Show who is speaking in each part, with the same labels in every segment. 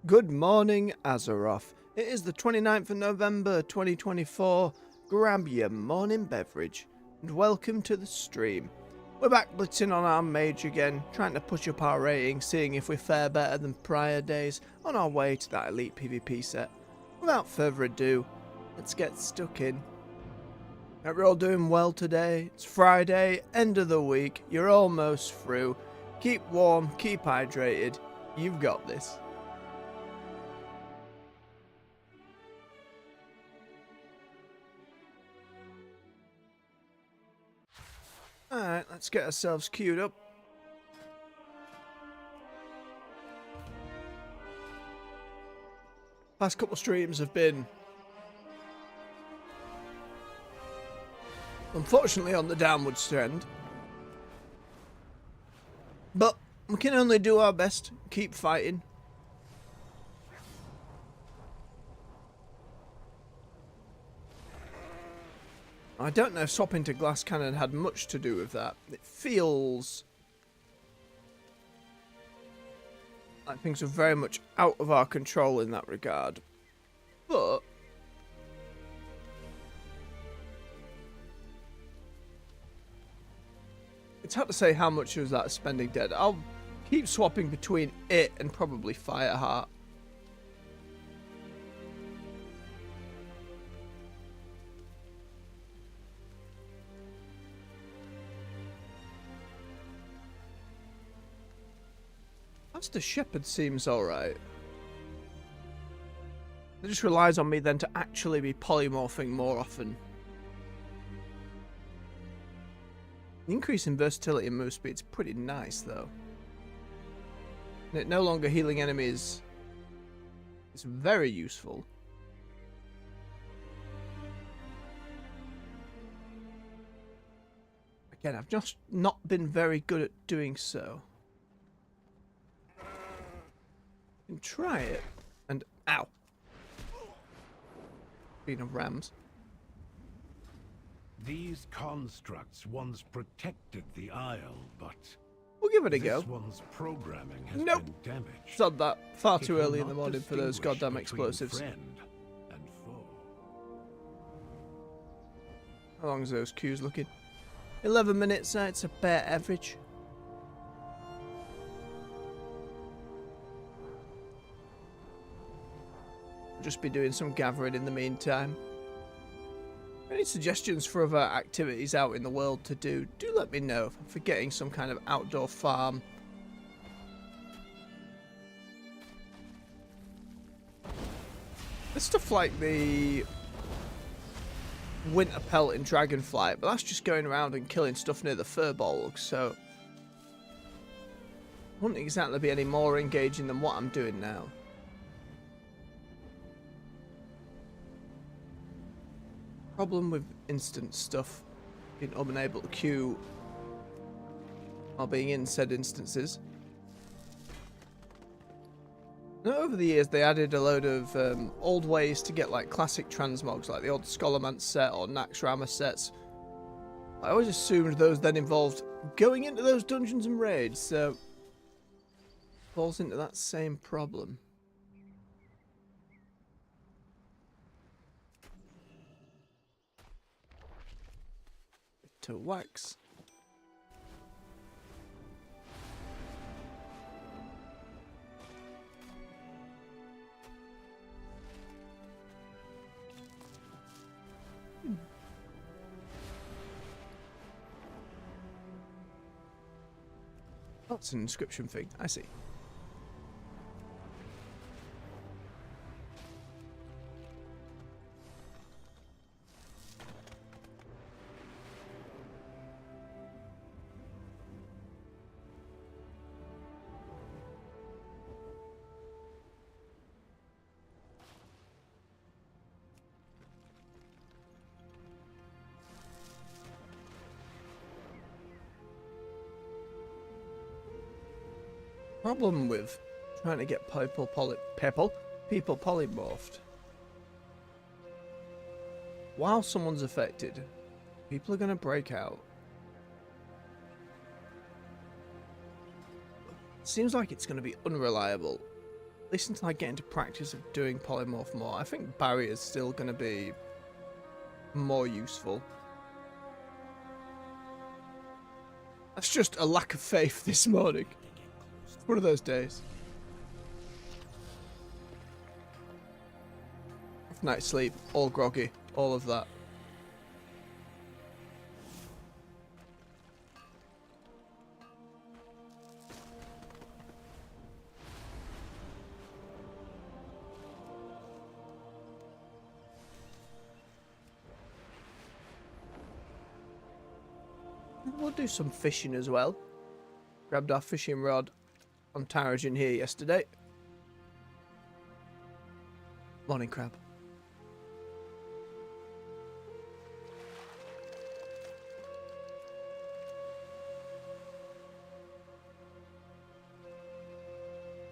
Speaker 1: Good morning, Azeroth. It is the 29th of November 2024. Grab your morning beverage and welcome to the stream. We're back blitzing on our Mage again, trying to push up our rating, seeing if we fare better than prior days on our way to that elite PvP set. Without further ado, let's get stuck in. Hope you're all doing well today. It's Friday, end of the week, you're almost through. Keep warm, keep hydrated, you've got this. Alright, let's get ourselves queued up. Past couple streams have been unfortunately on the downward trend. But we can only do our best, keep fighting. I don't know if swapping to glass cannon had much to do with that. It feels like things are very much out of our control in that regard. But it's hard to say how much of that is spending dead. I'll keep swapping between it and probably Fireheart. The Shepherd seems alright. It just relies on me then to actually be polymorphing more often. The increase in versatility and move speed is pretty nice though. And it no longer healing enemies is very useful. Again, I've just not been very good at doing so. And try it, and ow. Speaking of rams.
Speaker 2: These constructs once protected the Isle, but
Speaker 1: we'll give it a go.
Speaker 2: This one's programming has
Speaker 1: nope.
Speaker 2: been damaged.
Speaker 1: Said that far too early in the morning for those goddamn explosives.
Speaker 2: Friend and foe.
Speaker 1: How long is those queues looking? 11 minutes, it's a bare average. Just be doing some gathering in the meantime. Any suggestions for other activities out in the world to do let me know. If I'm forgetting some kind of outdoor farm. There's stuff like the winter pelt in Dragonflight, but that's just going around and killing stuff near the furbolg, so wouldn't exactly be any more engaging than what I'm doing now. Problem with instant stuff, being unable to queue while being in said instances. Now, over the years they added a load of old ways to get like classic transmogs, like the old Scholarmance set or Naxxramas sets. I always assumed those then involved going into those dungeons and raids, so falls into that same problem. To wax. That's an inscription thing, I see. Problem with trying to get people polymorphed while someone's affected, people are going to break out. Seems like it's going to be unreliable. At least until I get into practice of doing polymorph more. I think barrier's still going to be more useful. That's just a lack of faith this morning. It's one of those days. Night sleep, all groggy, all of that. We'll do some fishing as well. Grabbed our fishing rod on Tarragon here yesterday. Morning, crab.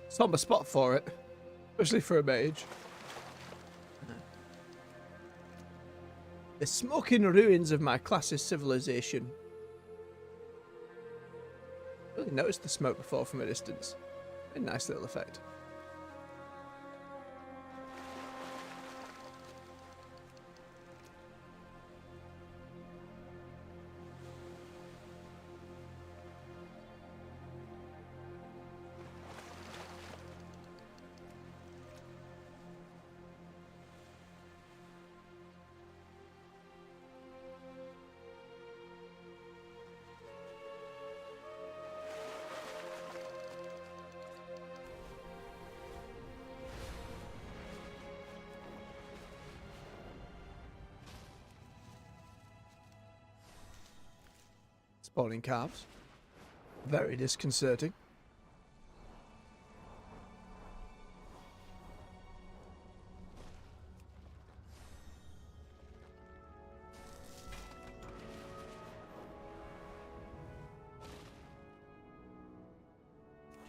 Speaker 1: It's on the spot for it, especially for a mage. The smoking ruins of my class's civilization. Really noticed the smoke before from a distance. A nice little effect. Spawning calves. Very disconcerting.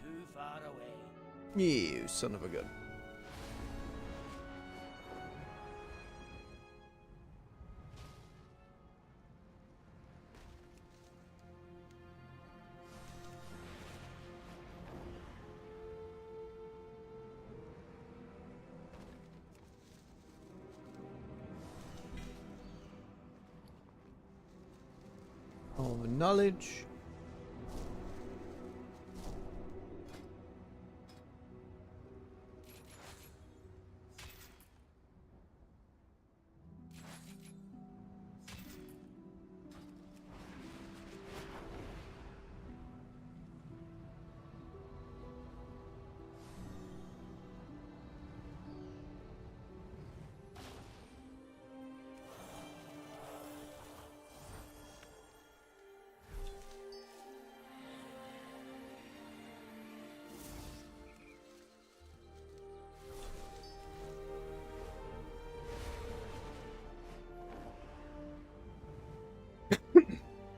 Speaker 3: Too far away.
Speaker 1: You son of a gun. All the knowledge.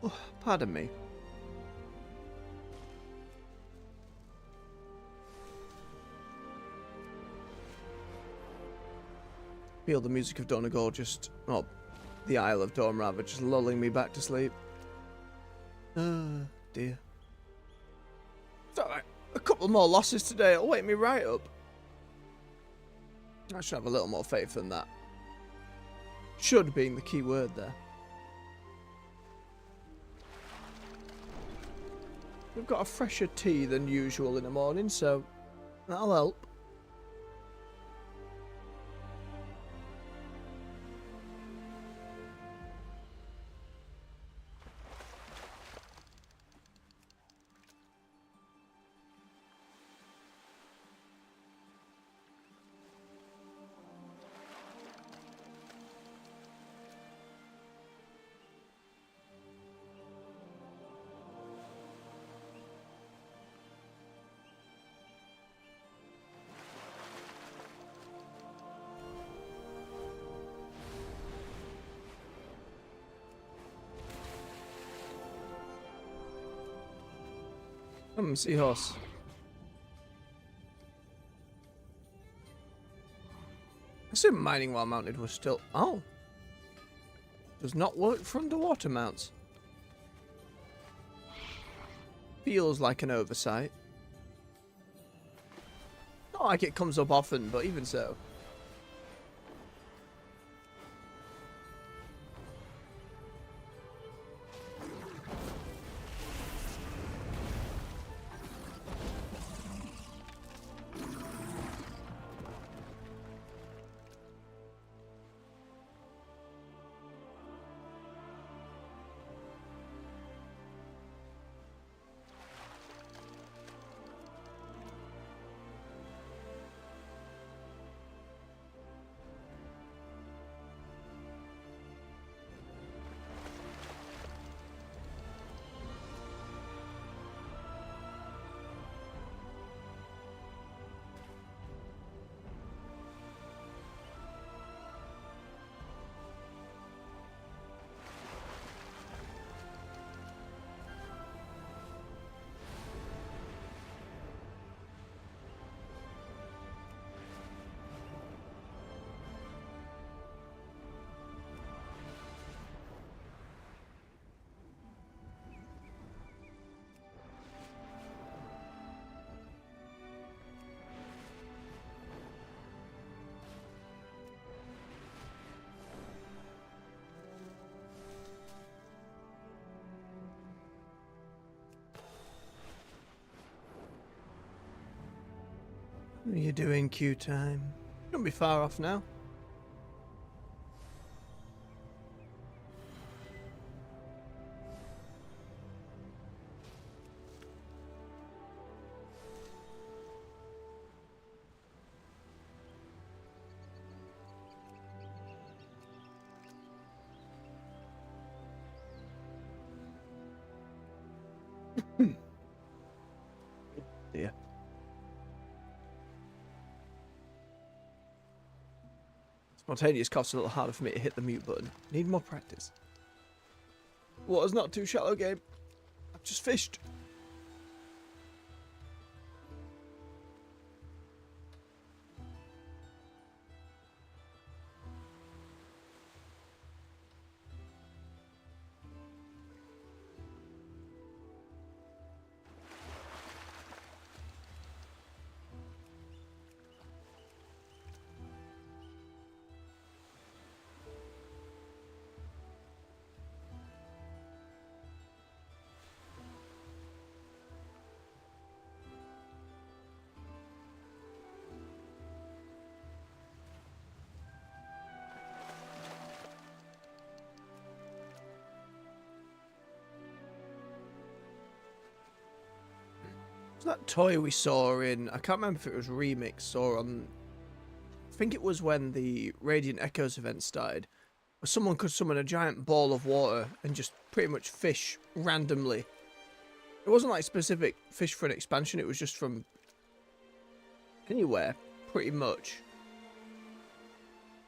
Speaker 1: Oh, pardon me. Feel the music of Donegal just, well, the Isle of Dawn rather, just lulling me back to sleep. Oh dear. It's alright. A couple more losses today, it'll wake me right up. I should have a little more faith than that. Should being the key word there. We've got a fresher tea than usual in the morning, so that'll help. Seahorse. I assume mining while mounted was still... Oh. Does not work for underwater mounts. Feels like an oversight. Not like it comes up often, but even so. What are you doing, Q-Time? Don't be far off now. Dear. Spontaneous cough's a little harder for me to hit the mute button. Need more practice. Water's not too shallow, game. I've just fished. That toy we saw in, I can't remember if it was Remix or on, I think it was when the Radiant Echoes event started, where someone could summon a giant ball of water and just pretty much fish randomly. It wasn't like specific fish for an expansion, it was just from anywhere, pretty much.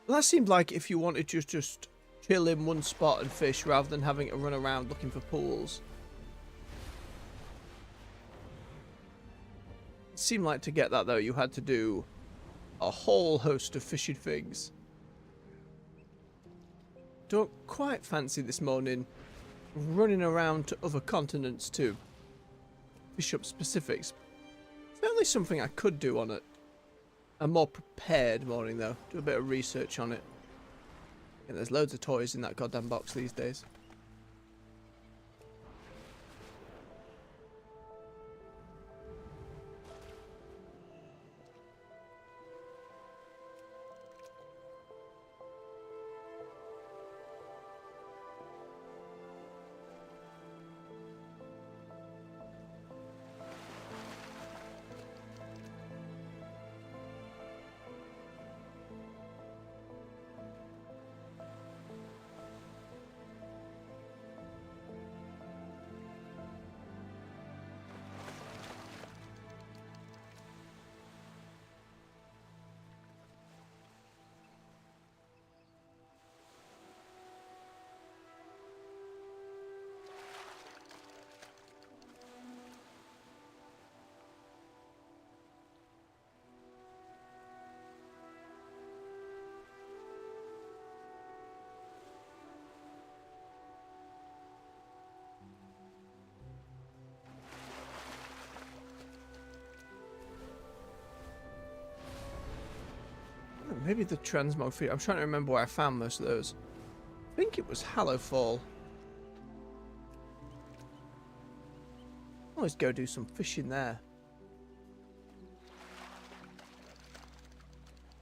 Speaker 1: Well, that seemed like if you wanted to just chill in one spot and fish rather than having to run around looking for pools. Seemed like to get that though you had to do a whole host of fishing things. Don't quite fancy this morning running around to other continents to fish up specifics. Certainly something I could do on it. A more prepared morning though. Do a bit of research on it. Yeah, there's loads of toys in that goddamn box these days. maybe the transmog feed. I'm trying to remember where I found most of those. I think it was Hallowfall. Always go do some fishing there.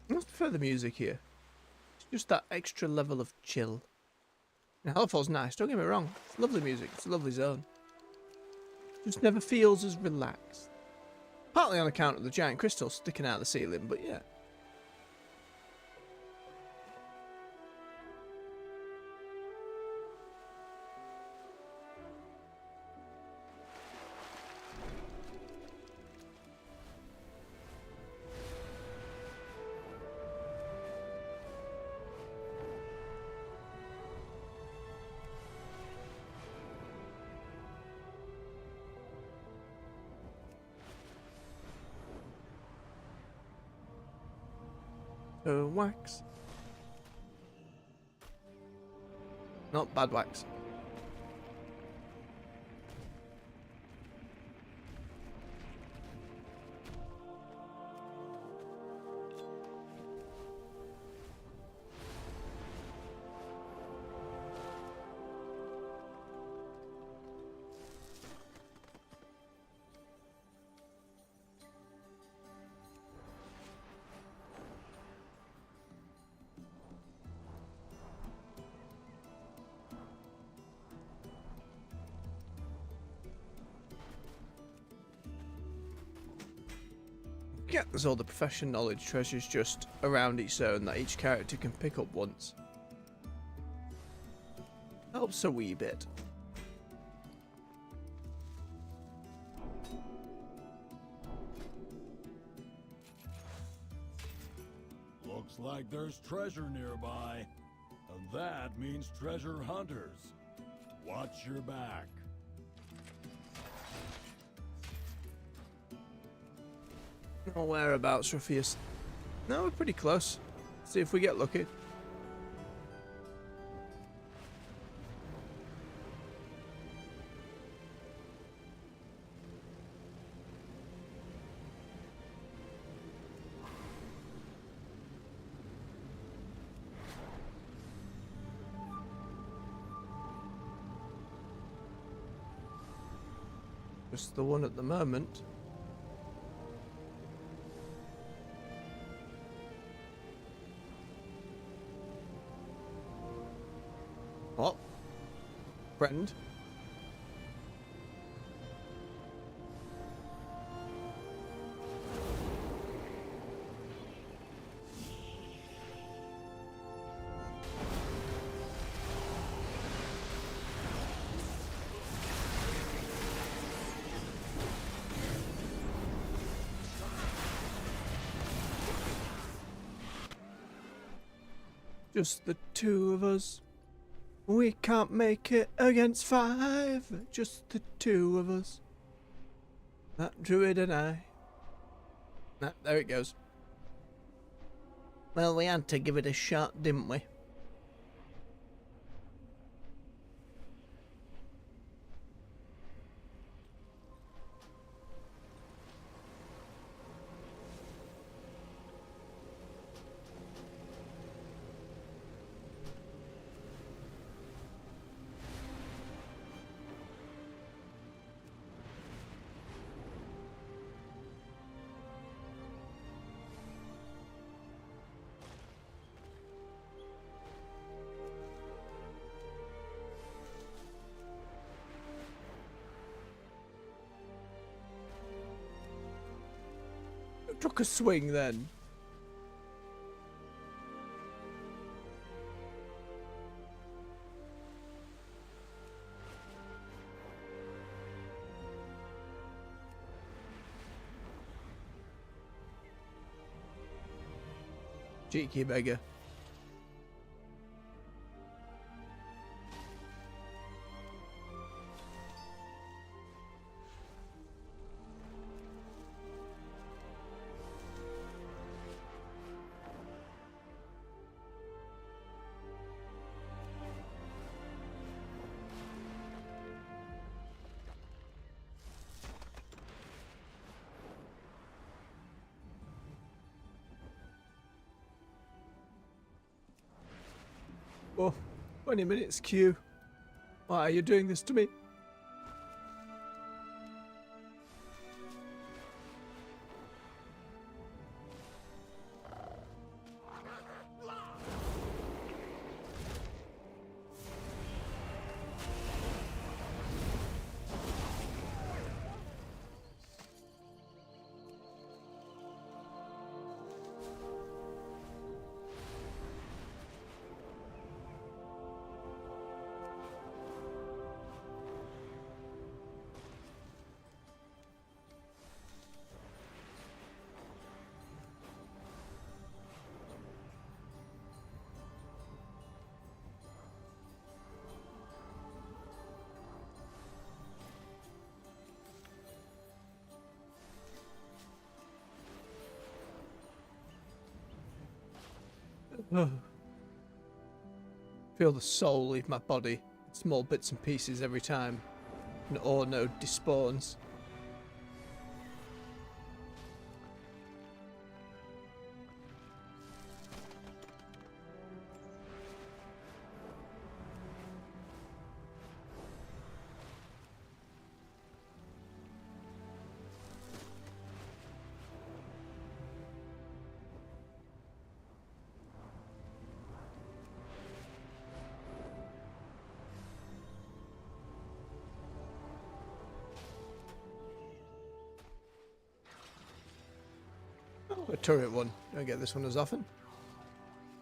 Speaker 1: I must prefer the music here. It's just that extra level of chill. And Hellfall's nice, don't get me wrong. It's lovely music, it's a lovely zone. Just never feels as relaxed. Partly on account of the giant crystals sticking out of the ceiling, but yeah. Wax. Not bad wax. Yeah, there's all the profession knowledge treasures just around each zone that each character can pick up once. Helps a wee bit.
Speaker 4: Looks like there's treasure nearby. And that means treasure hunters. Watch your back.
Speaker 1: No whereabouts, Ruffius. No, we're pretty close. See if we get lucky. Just the one at the moment. What? Friend? Just the two of us. We can't make it against five. Just the two of us. That druid and I. Nah, there it goes. Well, we had to give it a shot, didn't we? Took a swing then. Cheeky beggar. Oh, 20 minutes queue. Why are you doing this to me? Feel the soul leave my body in small bits and pieces every time an ore node despawns. A turret one. Don't get this one as often.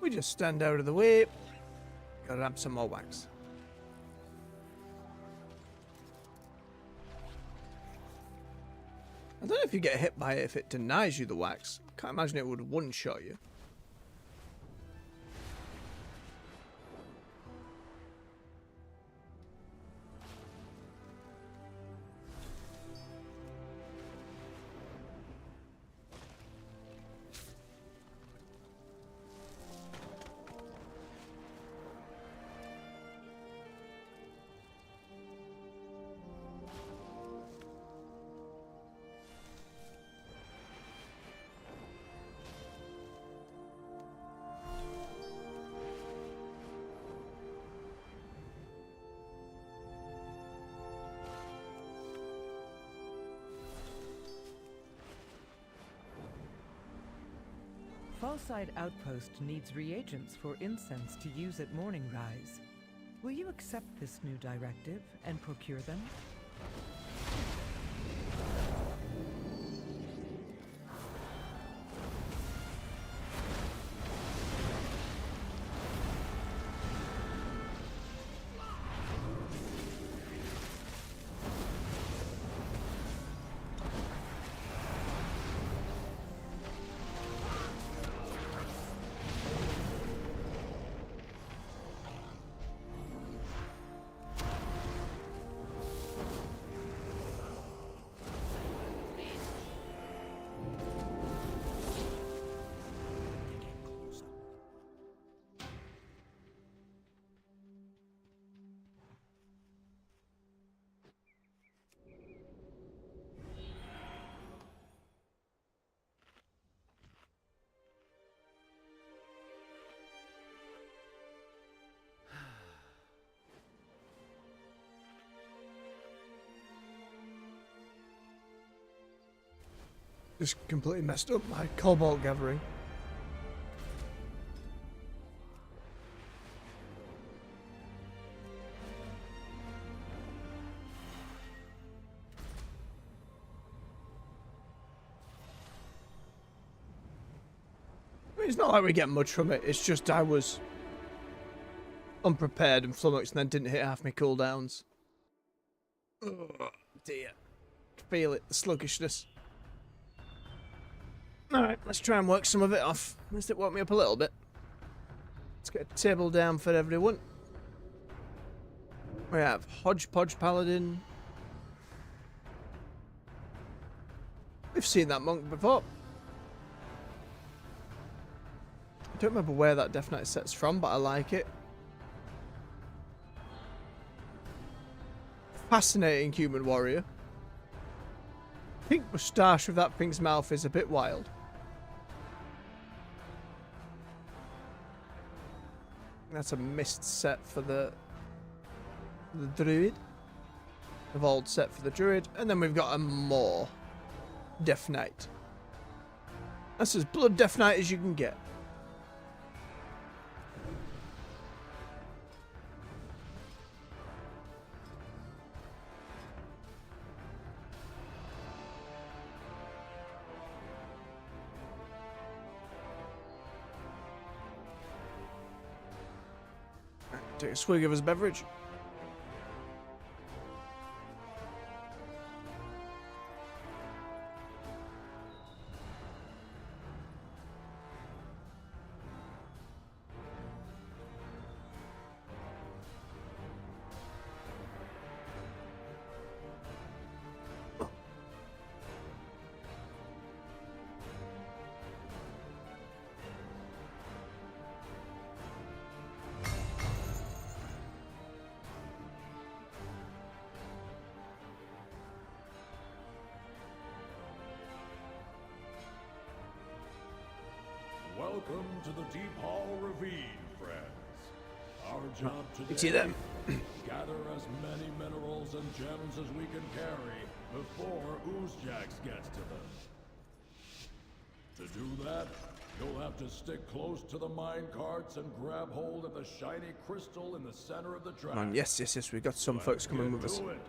Speaker 1: We just stand out of the way. Gotta grab some more wax. I don't know if you get hit by it if it denies you the wax. Can't imagine it would one-shot you.
Speaker 5: Fallside Outpost needs reagents for incense to use at morning rise. Will you accept this new directive and procure them? Just completely messed up my cobalt gathering. I mean, it's not like we get much from it, it's just I was unprepared and flummoxed and then didn't hit half my cooldowns. Oh dear. Feel it, the sluggishness. Alright, let's try and work some of it off. Let's it woke me up a little bit. Let's get a table down for everyone. We have Hodgepodge Paladin. We've seen that monk before. I don't remember where that Death Knight set's from, but I like it. Fascinating human warrior. Pink moustache with that pink's mouth is a bit wild.
Speaker 1: that's a mist set for the druid. Evolved set for the druid. And then we've got a more Death Knight. That's as blood Death Knight as you can get. Take a swig of his beverage.
Speaker 4: Welcome to the Deep Hall Ravine, friends. Our job today
Speaker 1: You see them?
Speaker 4: gather as many minerals and gems as we can carry before Oozjax gets to them. To do that, you'll have to stick close to the mine carts and grab hold of the shiny crystal in the center of the track.
Speaker 1: Come on, yes, yes, yes. We've got some folks coming with us.
Speaker 4: Do it.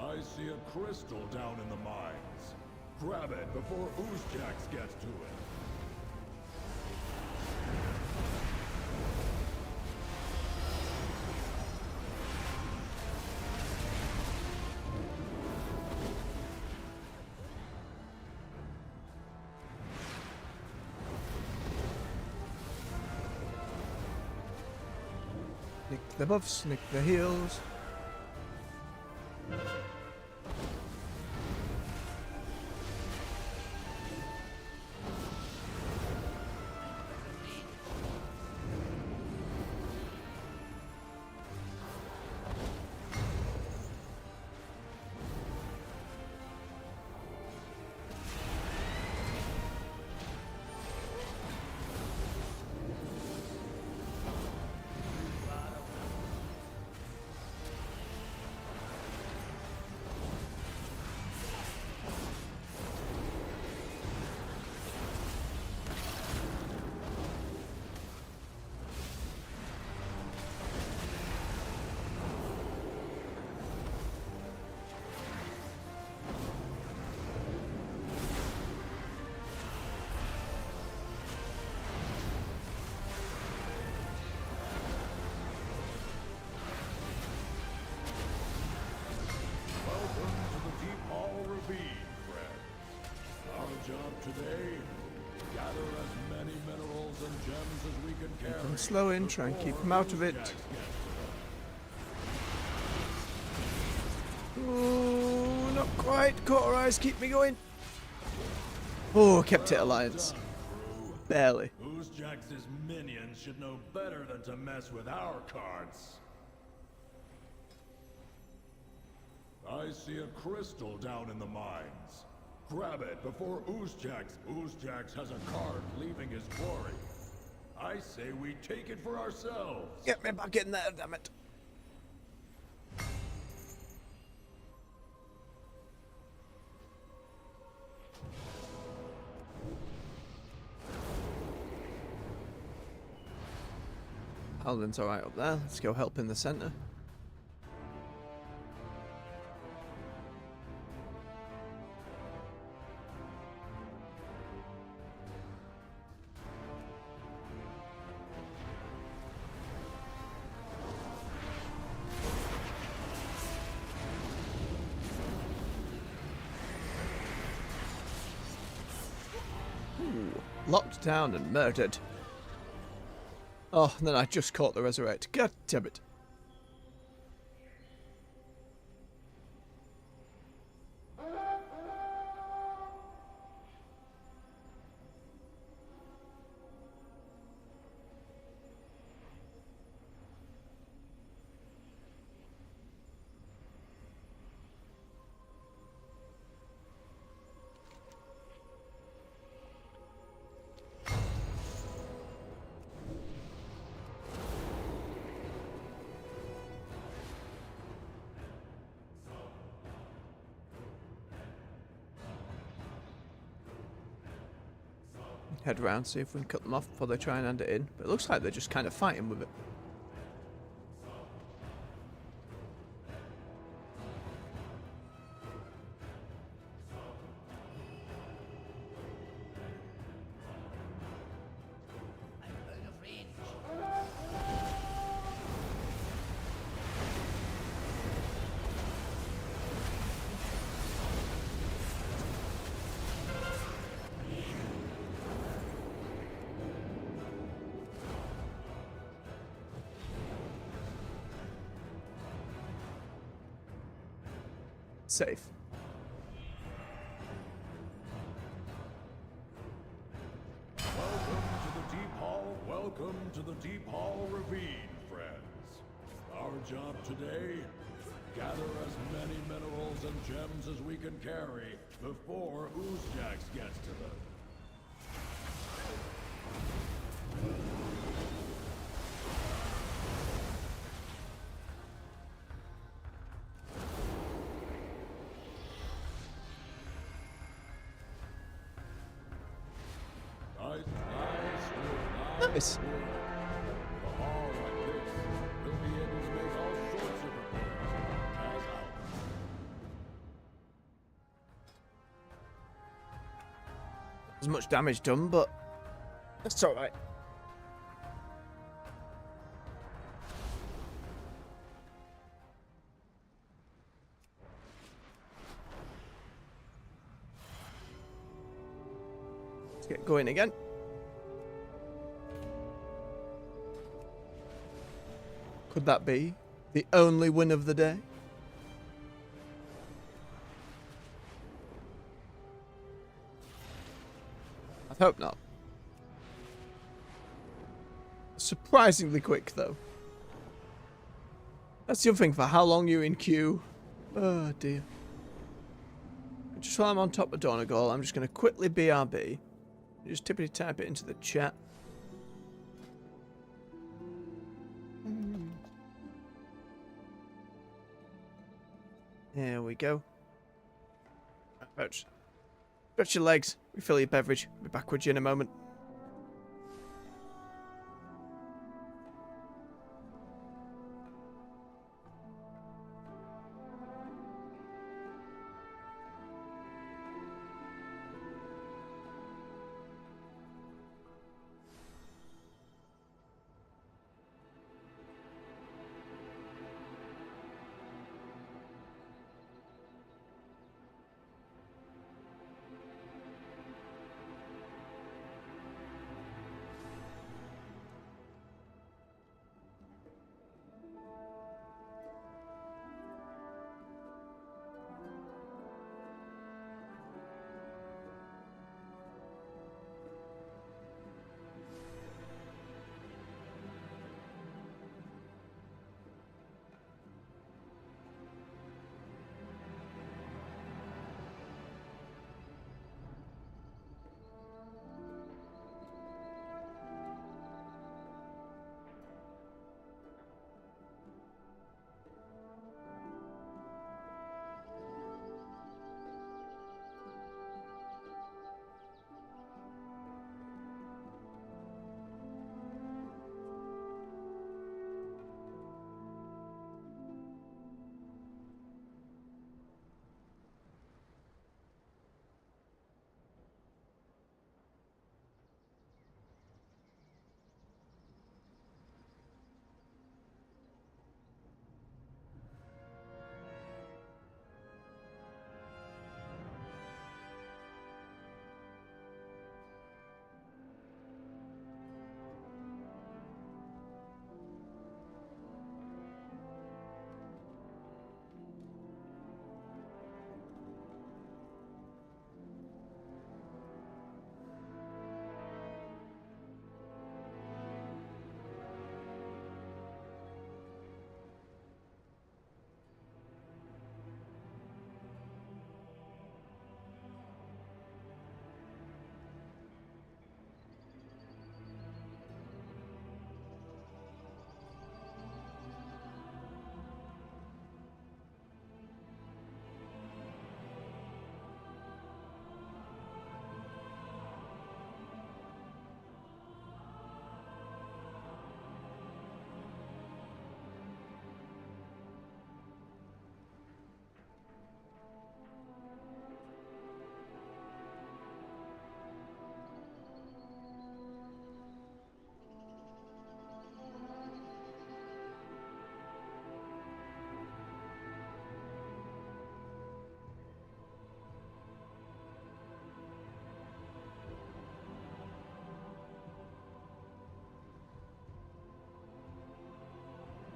Speaker 4: I see a crystal down in the mines. Grab it before Oozjax gets to it.
Speaker 1: Nick the buffs, nick the heals. Welcome to the Deep Hall Ravine, friends. Our job today, gather as many minerals and gems as we can carry. Keep 'em slow in, try and keep 'em out of it.
Speaker 4: Oozjax gets to them.
Speaker 1: Ooh, not quite. Cauterize, keep me going. Oh, kept it Alliance. Barely.
Speaker 4: Oozjax's minions should know better than to mess with our cards. I see a crystal down in the mines. Grab it before Oozjax has a card leaving his quarry. I say we take it for ourselves.
Speaker 1: Get me back in there, damn it. Paladin's alright up there. Let's go help in the center. Locked down and murdered. Oh, and then I just caught the resurrect. God damn it. head round, see if we can cut them off before they try and hand it in. But it looks like they're just kind of fighting with it.
Speaker 3: I'm out of range.
Speaker 1: Safe.
Speaker 4: Welcome to the Deep Hall Ravine, friends. Our job today, gather as many minerals and gems as we can carry before Oozjax gets to them.
Speaker 1: Nice.
Speaker 4: A hall like this will be able to make all sorts of repairs as ours.
Speaker 1: As much damage done, but that's alright. Let's get going again. Could that be the only win of the day? I hope not. Surprisingly quick, though. That's the other thing, for how long you're in queue. Oh, dear. Just while I'm on top of Donegal, I'm just going to quickly BRB. Just typically type it into the chat. There we go. Stretch your legs, refill your beverage. I'll be back with you in a moment.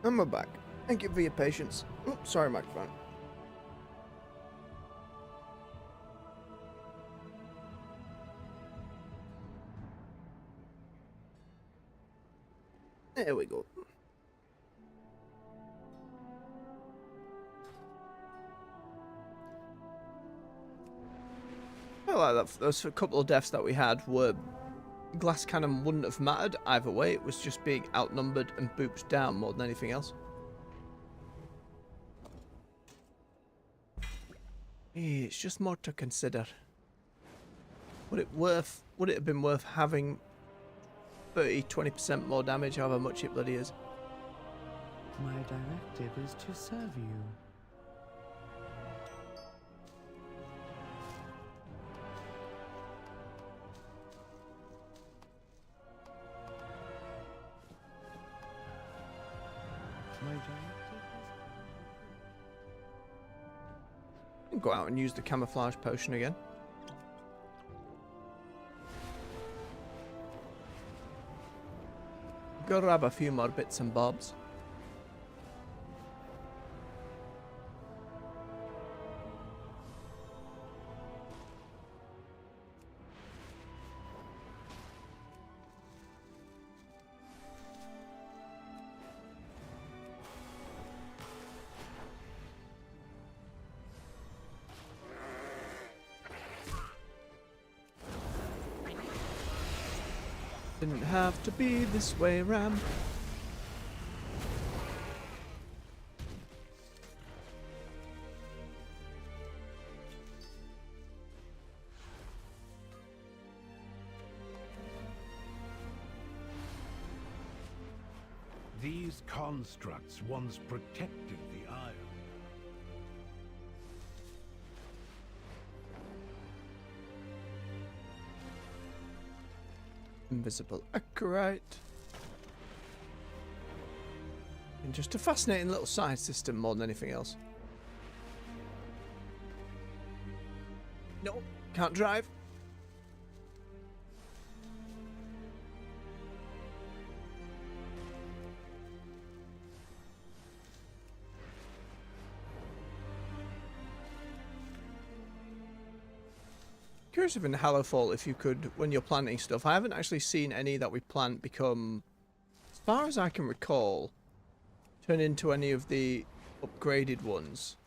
Speaker 1: And we're back. Thank you for your patience. Oh, sorry, microphone. There we go. I like that. Those couple of deaths that we had were glass cannon wouldn't have mattered either way. It was just being outnumbered and booped down more than anything else. It's just more to consider. Would it have been worth having 20% more damage, however much it bloody is?
Speaker 5: My directive is to serve you. My directive is...
Speaker 1: Go out and use the camouflage potion again. Go grab a few more bits and bobs. Didn't have to be this way, Ram.
Speaker 2: These constructs once protected the Isle.
Speaker 1: Invisible Acolyte. And just a fascinating little side system more than anything else. No, can't drive. Curious if in Hallowfall, if you could, when you're planting stuff, I haven't actually seen any that we plant become, as far as I can recall, turn into any of the upgraded ones.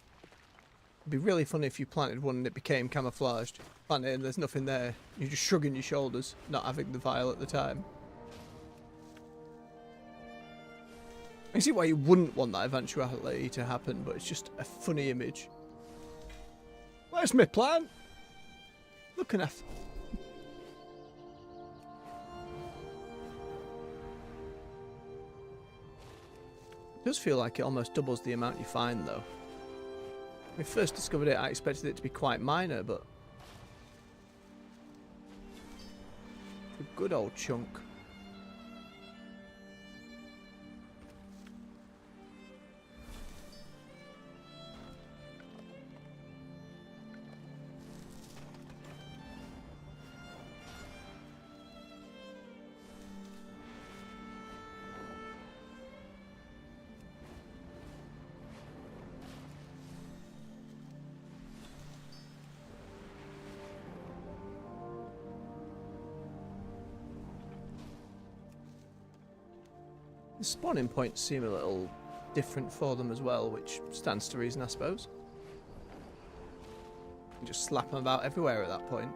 Speaker 1: It'd be really funny if you planted one and it became camouflaged. Plant it and there's nothing there. You're just shrugging your shoulders, not having the vial at the time. I see why you wouldn't want that eventuality to happen, but it's just a funny image. Where's my plant? Looking at. It does feel like it almost doubles the amount you find, though. When we first discovered it, I expected it to be quite minor, but a good old chunk. The spawning points seem a little different for them as well, which stands to reason, I suppose. You just slap them about everywhere at that point.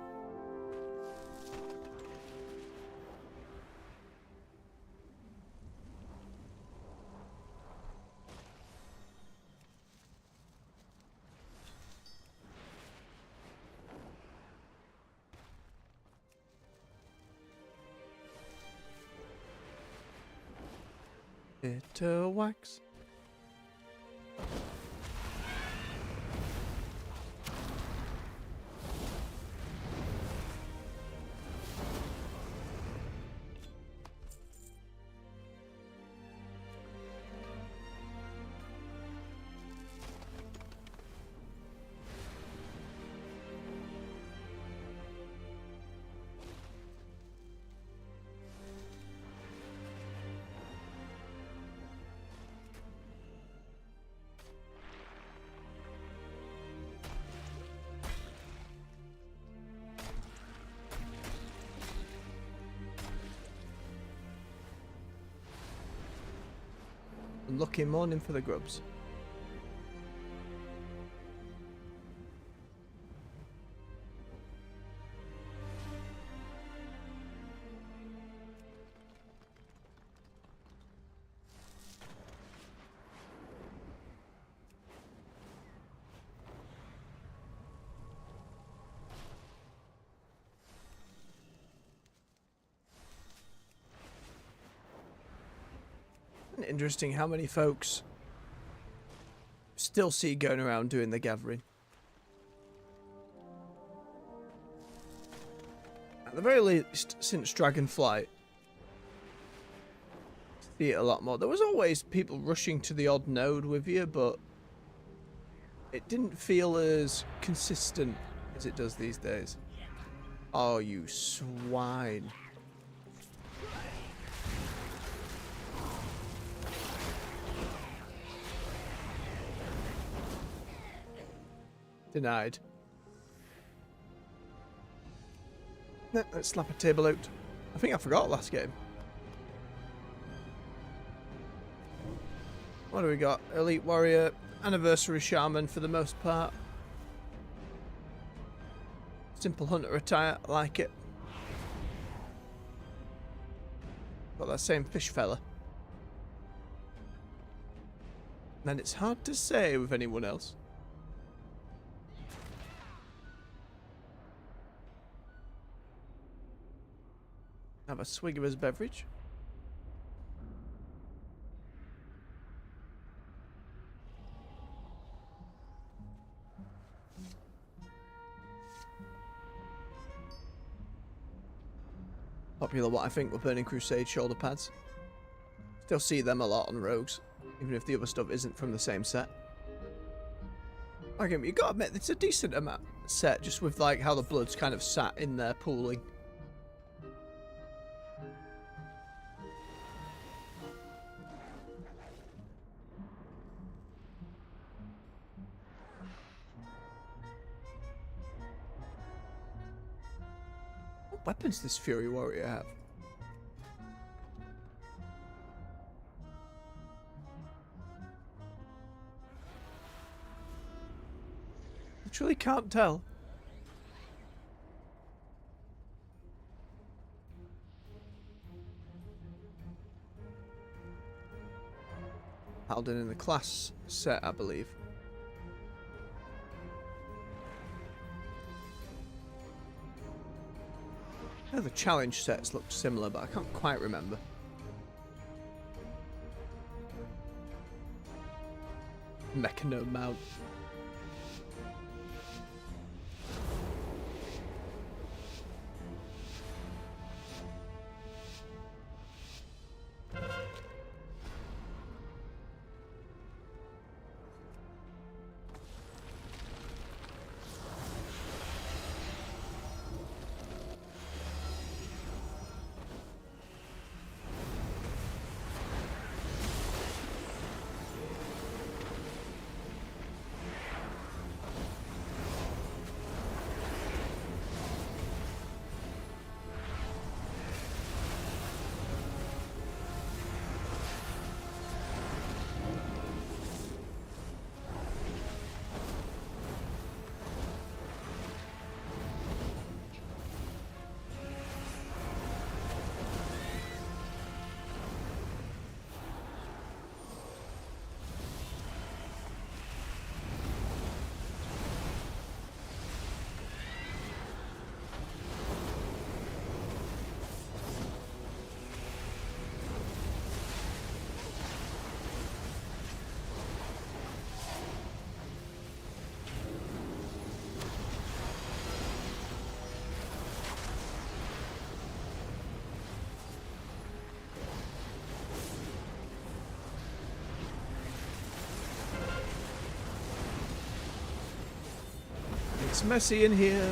Speaker 1: Bitter wax. Unlucky morning for the grubs. Interesting how many folks still see going around doing the gathering. At the very least, since Dragonflight, see it a lot more. There was always people rushing to the odd node with you, but it didn't feel as consistent as it does these days. Oh, you swine. Denied. Let's slap a table out. I think I forgot last game. What do we got? Elite Warrior, Anniversary Shaman for the most part. Simple Hunter attire, I like it. Got that same fish fella. And it's hard to say with anyone else. Have a swig of his beverage. Popular what I think with Burning Crusade shoulder pads. Still see them a lot on rogues, even if the other stuff isn't from the same set. Okay, you gotta admit, it's a decent amount set, just with like how the blood's kind of sat in there pooling. What weapons does Fury Warrior have? Literally can't tell. Paladin in the class set, I believe. I know the challenge sets looked similar, but I can't quite remember. Mechano mount. It's messy in here.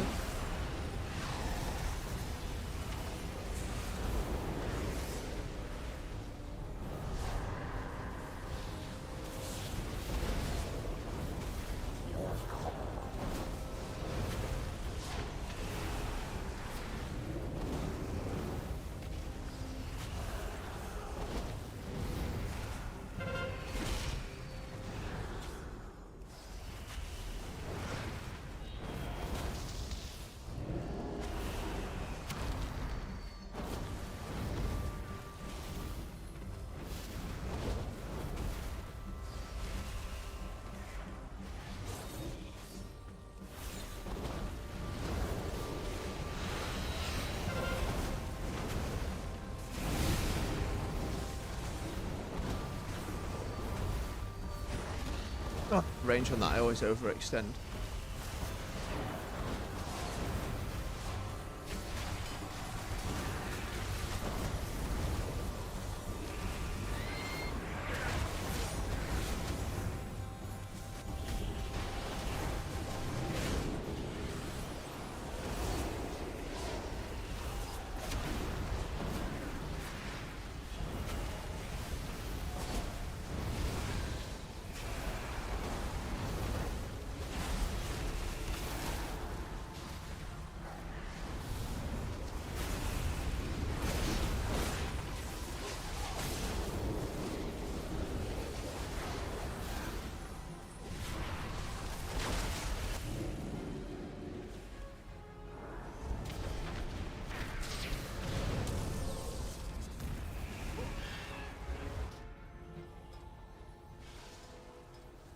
Speaker 1: Oh, range on that, I always overextend.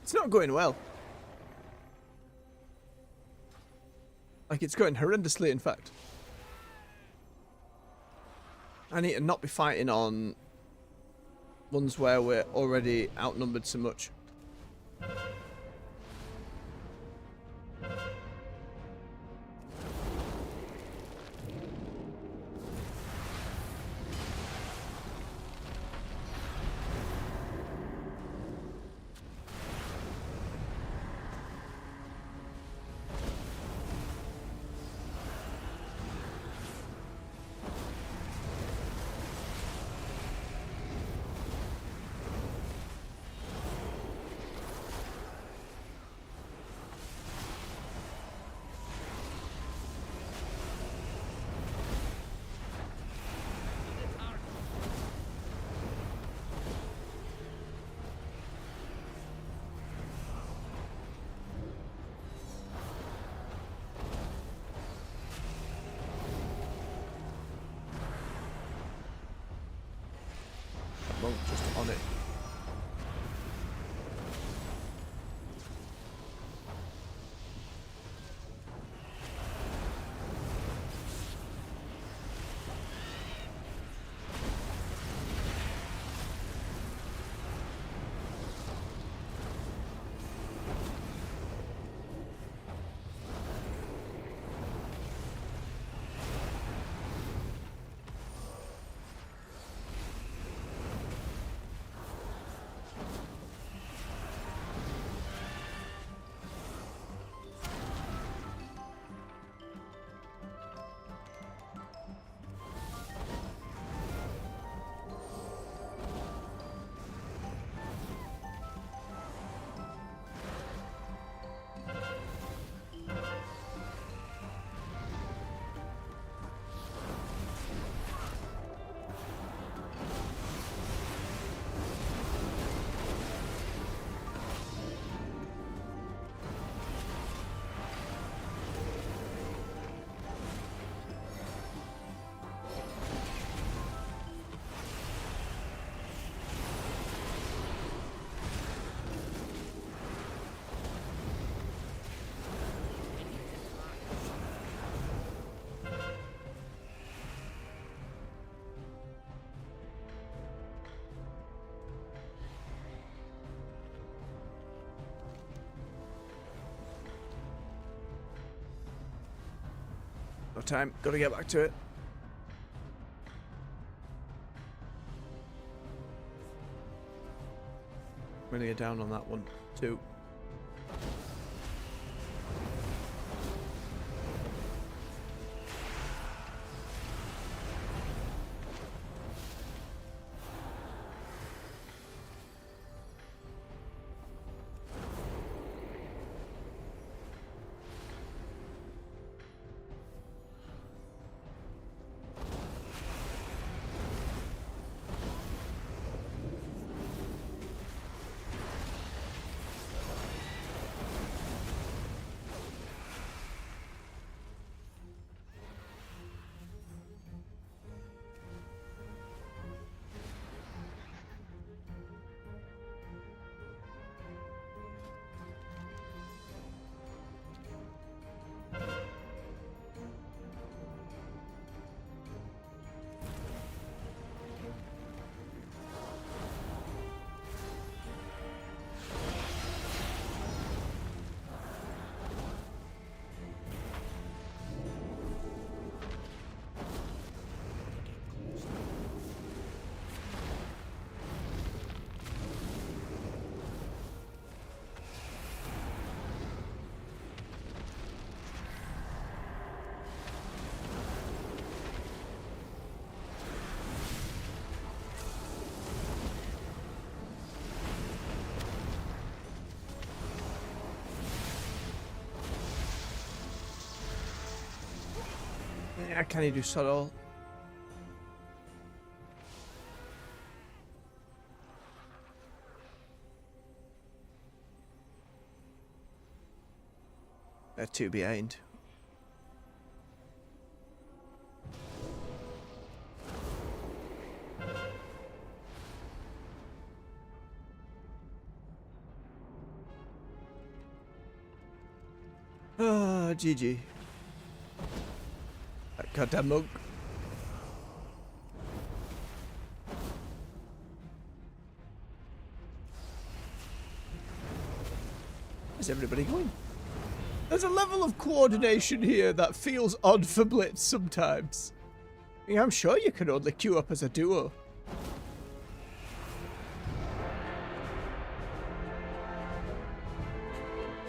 Speaker 1: It's not going well. Like, it's going horrendously, in fact. I need to not be fighting on ones where we're already outnumbered so much. Monk just on it. No time. Gotta get back to it. I'm gonna get down on that one too. Can he do sod all? They're two behind. Ah, GG. That goddamn monk. Where's everybody going? There's a level of coordination here that feels odd for Blitz sometimes. I'm sure you can only queue up as a duo.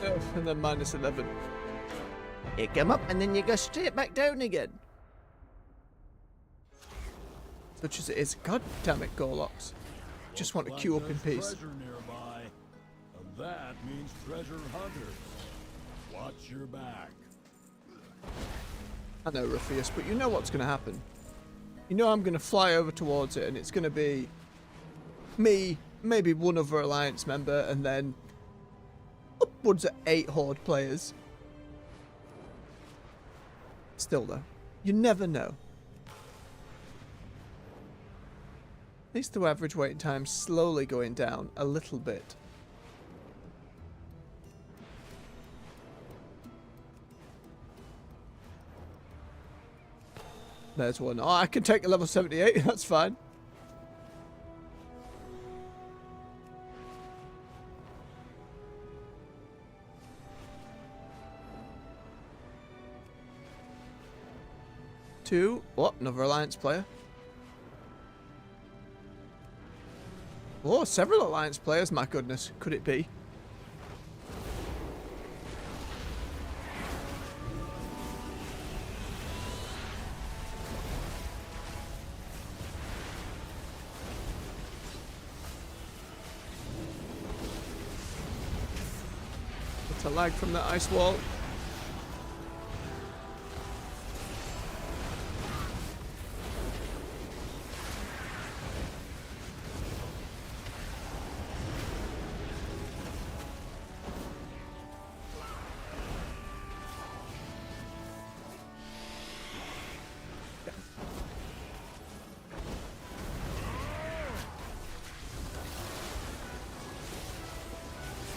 Speaker 1: Oh, and then -11. You come up and then you go straight back down again. Such as it is. God damn it, Gorloks. Just want to queue up in peace.
Speaker 4: Treasure nearby, and that means treasure hunters. Watch your back.
Speaker 1: I know, Ruffius, but you know what's going to happen. You know I'm going to fly over towards it and it's going to be me, maybe one other Alliance member, and then upwards of 8 Horde players. Still though, you never know. At least the average waiting time slowly going down a little bit. There's one. Oh, I can take a level 78. That's fine. Two. What? Another Alliance player. Oh, several Alliance players. My goodness. Could it be? It's a lag from the ice wall.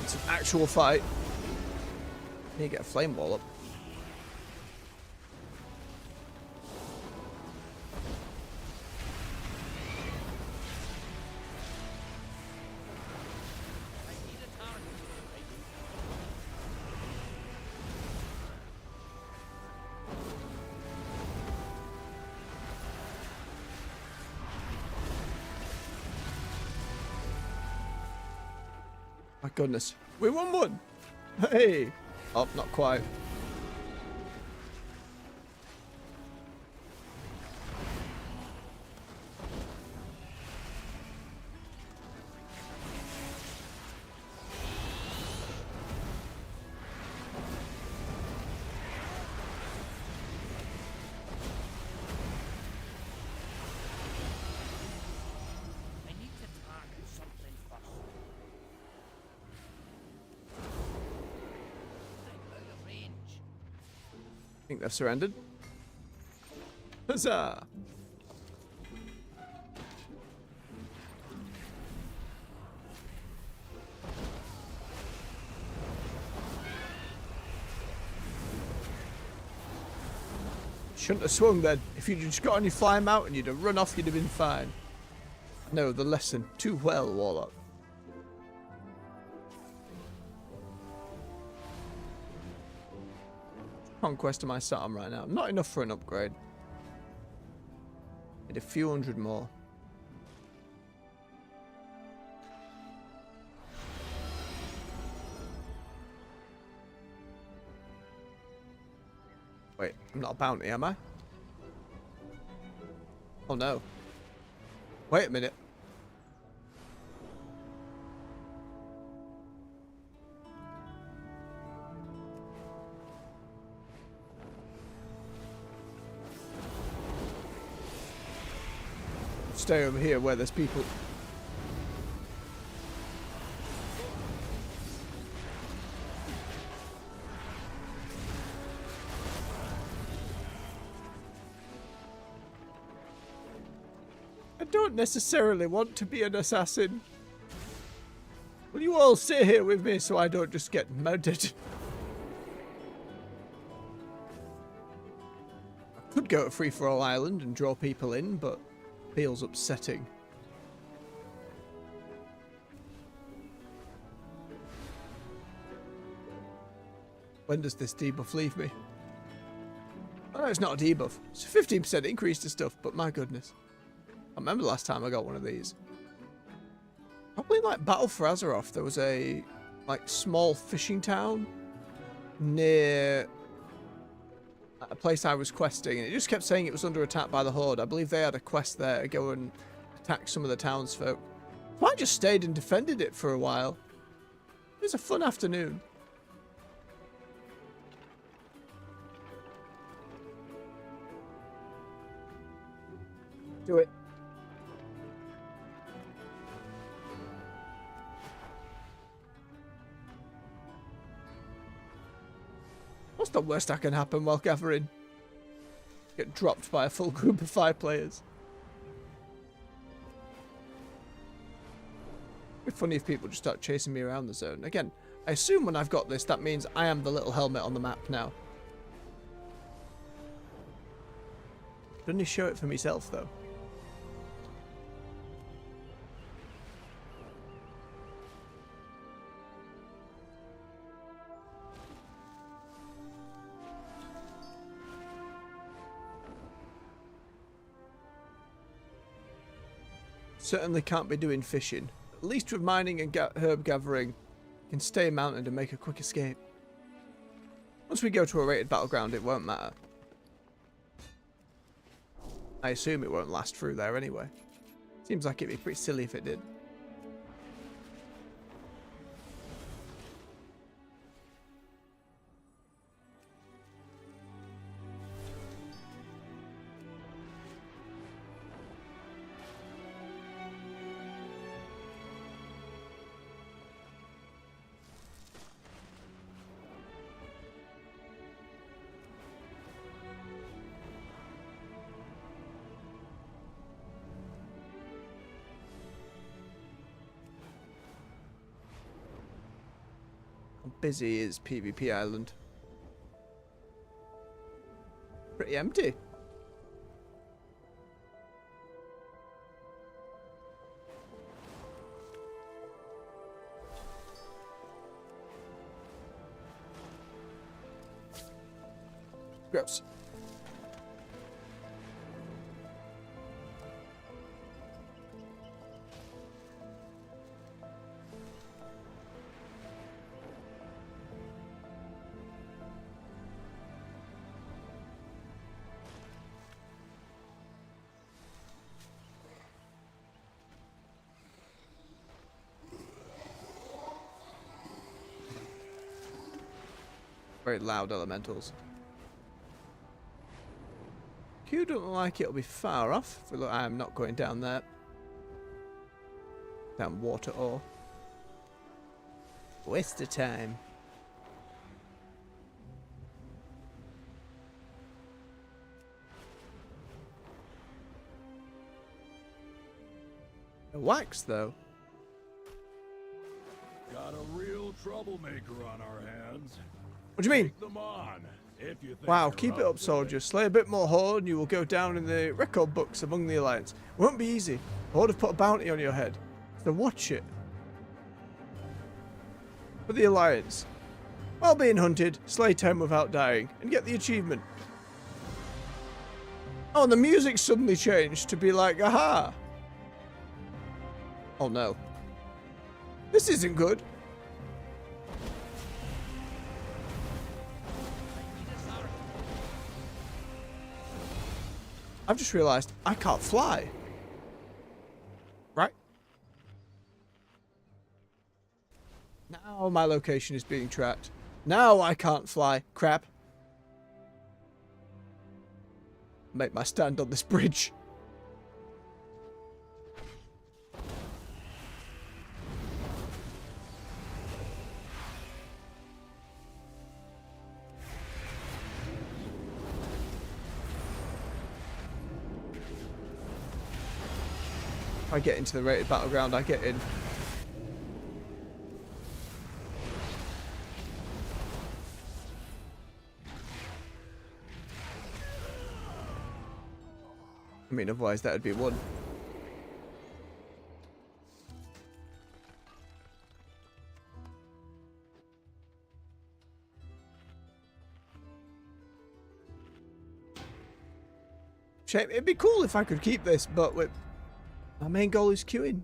Speaker 1: It's an actual fight. Need to get a flame wall up. My goodness. We won one! Hey! Oh, not quite.
Speaker 3: I need to target something first. I'm out of range.
Speaker 1: I think they've surrendered. Huzzah! Shouldn't have swung then. If you'd just got on your fly mount and you'd have run off, you'd have been fine. No, the lesson too well, Warlock. Conquest of my Saturn right now. Not enough for an upgrade. Need a few hundred more. Wait, I'm not a bounty, am I? Oh no. Wait a minute. stay over here where there's people. I don't necessarily want to be an assassin. Will you all stay here with me so I don't just get mounted? I could go to free-for-all island and draw people in, but it feels upsetting. When does this debuff leave me? Oh, no, it's not a debuff. It's a 15% increase to stuff, but my goodness. I remember the last time I got one of these. Probably like Battle for Azeroth, there was a like small fishing town near a place I was questing, and it just kept saying it was under attack by the Horde. I believe they had a quest there to go and attack some of the townsfolk. So I just stayed and defended it for a while. It was a fun afternoon. Do it. What's the worst that can happen while gathering? Get dropped by a full group of 5 players. It'd be funny if people just start chasing me around the zone. Again, I assume when I've got this, that means I am the little helmet on the map now. Doesn't he show it for myself, though? Certainly can't be doing fishing. At least with mining and herb gathering, you can stay mounted and make a quick escape. Once we go to a rated battleground, it won't matter. I assume it won't last through there anyway. Seems like it'd be pretty silly if it did. Busy is PvP Island. Pretty empty. Gross. Very loud elementals. Q don't look like it'll be far off. If we look, I am not going down there. Down water ore. Waste of time. A wax though.
Speaker 4: Got a real troublemaker on our hands.
Speaker 1: What do you mean?
Speaker 4: Take them on, if you think
Speaker 1: Wow,
Speaker 4: you're
Speaker 1: keep it
Speaker 4: up
Speaker 1: up,
Speaker 4: to
Speaker 1: soldiers. Slay a bit more Horde and you will go down in the record books among the Alliance. It won't be easy. Horde have put a bounty on your head. So watch it. For the Alliance. While being hunted, slay 10 without dying, and get the achievement. Oh, and the music suddenly changed to be like, aha! Oh no. This isn't good. I've just realised I can't fly. Right? Now my location is being tracked. Now I can't fly. Crap. Make my stand on this bridge. I get into the rated battleground, I get in. I mean, otherwise that would be one. Shame. It'd be cool if I could keep this, but my main goal is queuing.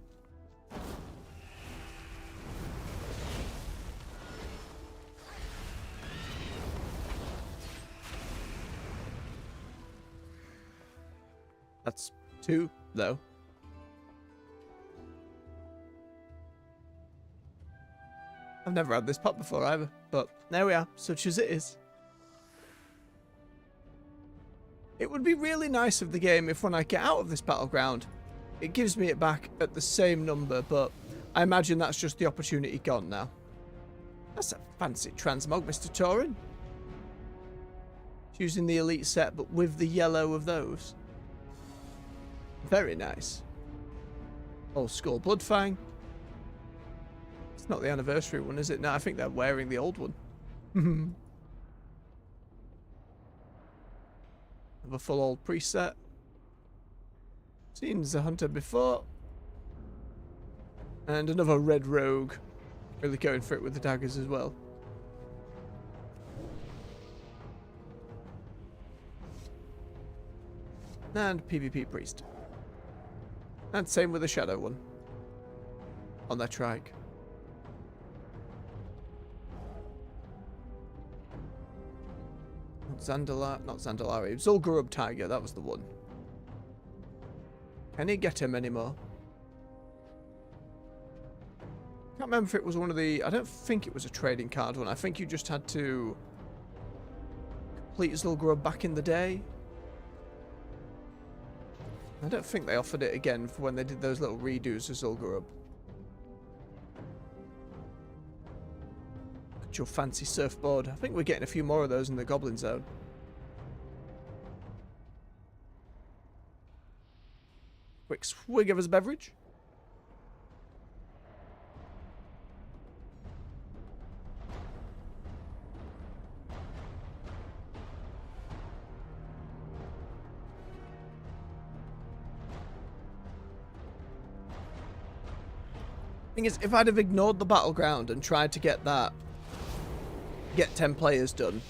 Speaker 1: That's 2, though. I've never had this pot before either, but there we are, such as it is. It would be really nice of the game if when I get out of this battleground, it gives me it back at the same number, but I imagine that's just the opportunity gone now. That's a fancy transmog, Mr. Torin. Using the elite set, but with the yellow of those. Very nice. Old school Bloodfang. It's not the anniversary one, is it? No, I think they're wearing the old one. Have a full old preset. Seen the hunter before. And another red rogue. Really going for it with the daggers as well. And PvP priest. And same with the shadow one. On their trike. Not Zandalari. Zul'Gurub Tiger, that was the one. Can you get him anymore? Can't remember if it was one of the... I don't think it was a trading card one. I think you just had to complete Zul'Gurub back in the day. I don't think they offered it again for when they did those little redos of Zul'Gurub. Got your fancy surfboard. I think we're getting a few more of those in the Goblin Zone. Quick swig of his beverage. Thing is, if I'd have ignored the battleground and tried to get 10 players done,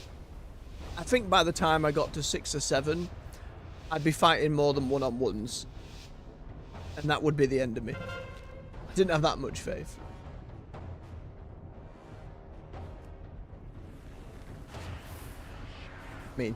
Speaker 1: I think by the time I got to 6 or 7, I'd be fighting more than one-on-ones. And that would be the end of me. I didn't have that much faith. I mean...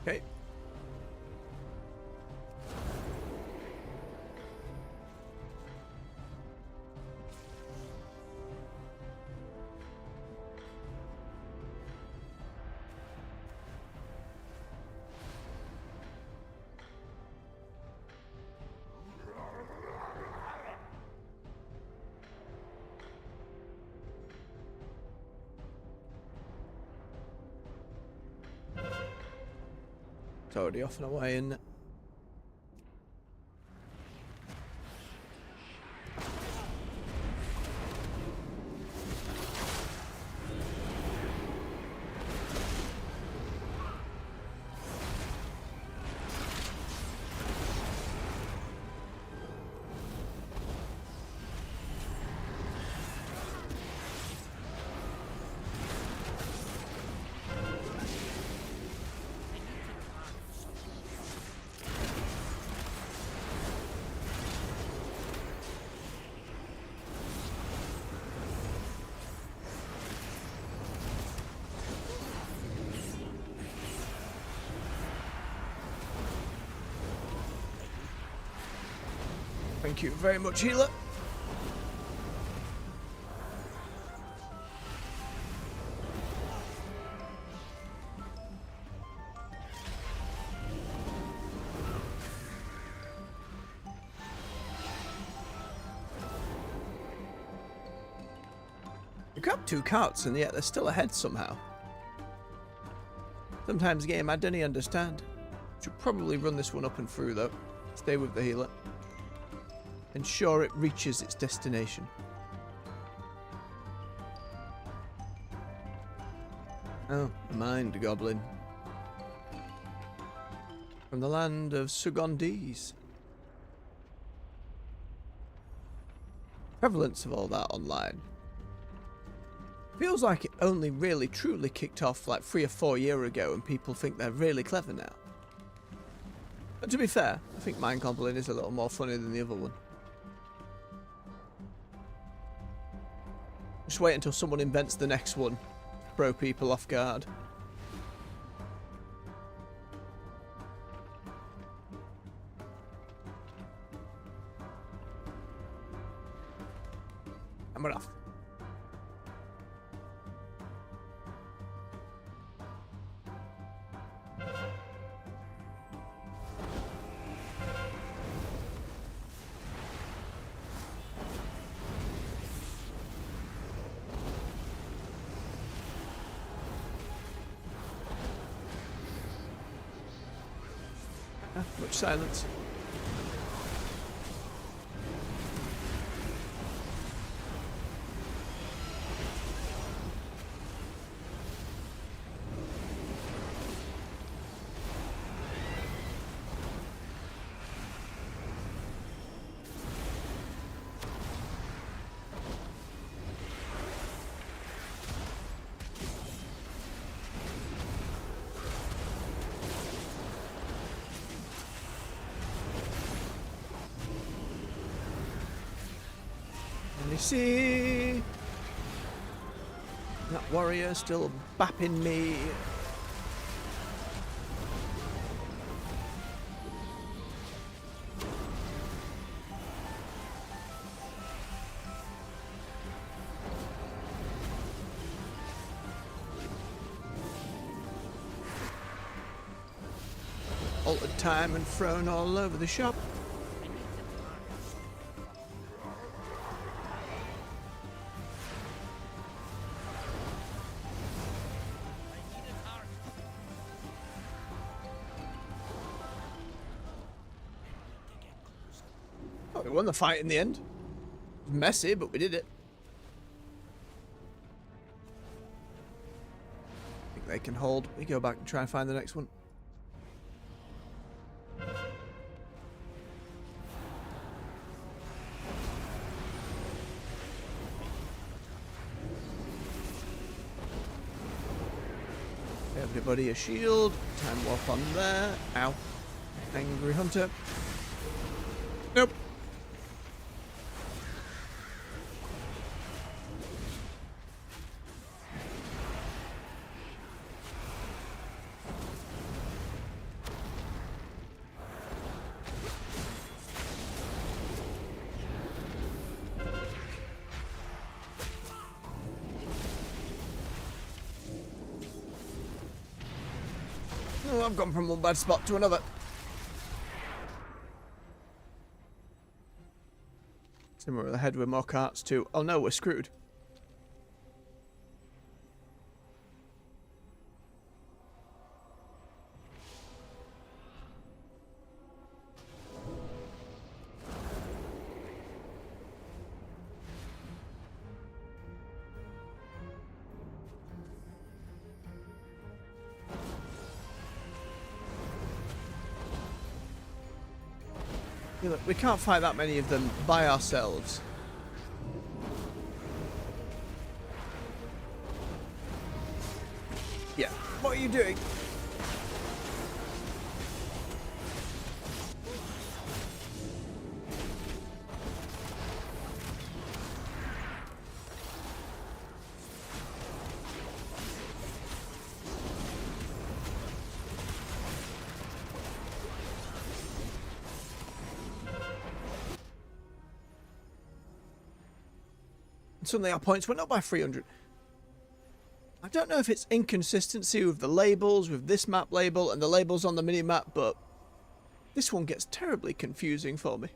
Speaker 1: Okay. It's already off and away, isn't it? Thank you very much, healer. You grabbed 2 carts and yet they're still ahead somehow. Sometimes game I don't understand. Should probably run this one up and through though. Stay with the healer. Ensure it reaches its destination. Oh, mind goblin. From the land of Sugondese. Prevalence of all that online. Feels like it only really truly kicked off like 3 or 4 years ago and people think they're really clever now. But to be fair, I think Mind Goblin is a little more funny than the other one. Just wait until someone invents the next one. Throw people off guard. And we're off. Much silence. Let me see. That warrior still bapping me. Altered time and thrown all over the shop. Oh, we won the fight in the end. It was messy, but we did it. I think they can hold. We go back and try and find the next one. Everybody a shield. Time warp on there. Ow. Angry hunter. Nope. Oh, I've gone from one bad spot to another. Somewhere ahead with more carts too. Oh no, we're screwed. Yeah, look, we can't fight that many of them by ourselves. Yeah, what are you doing? suddenly our points went up by 300. I don't know if it's inconsistency with the labels, with this map label and the labels on the mini-map, but this one gets terribly confusing for me.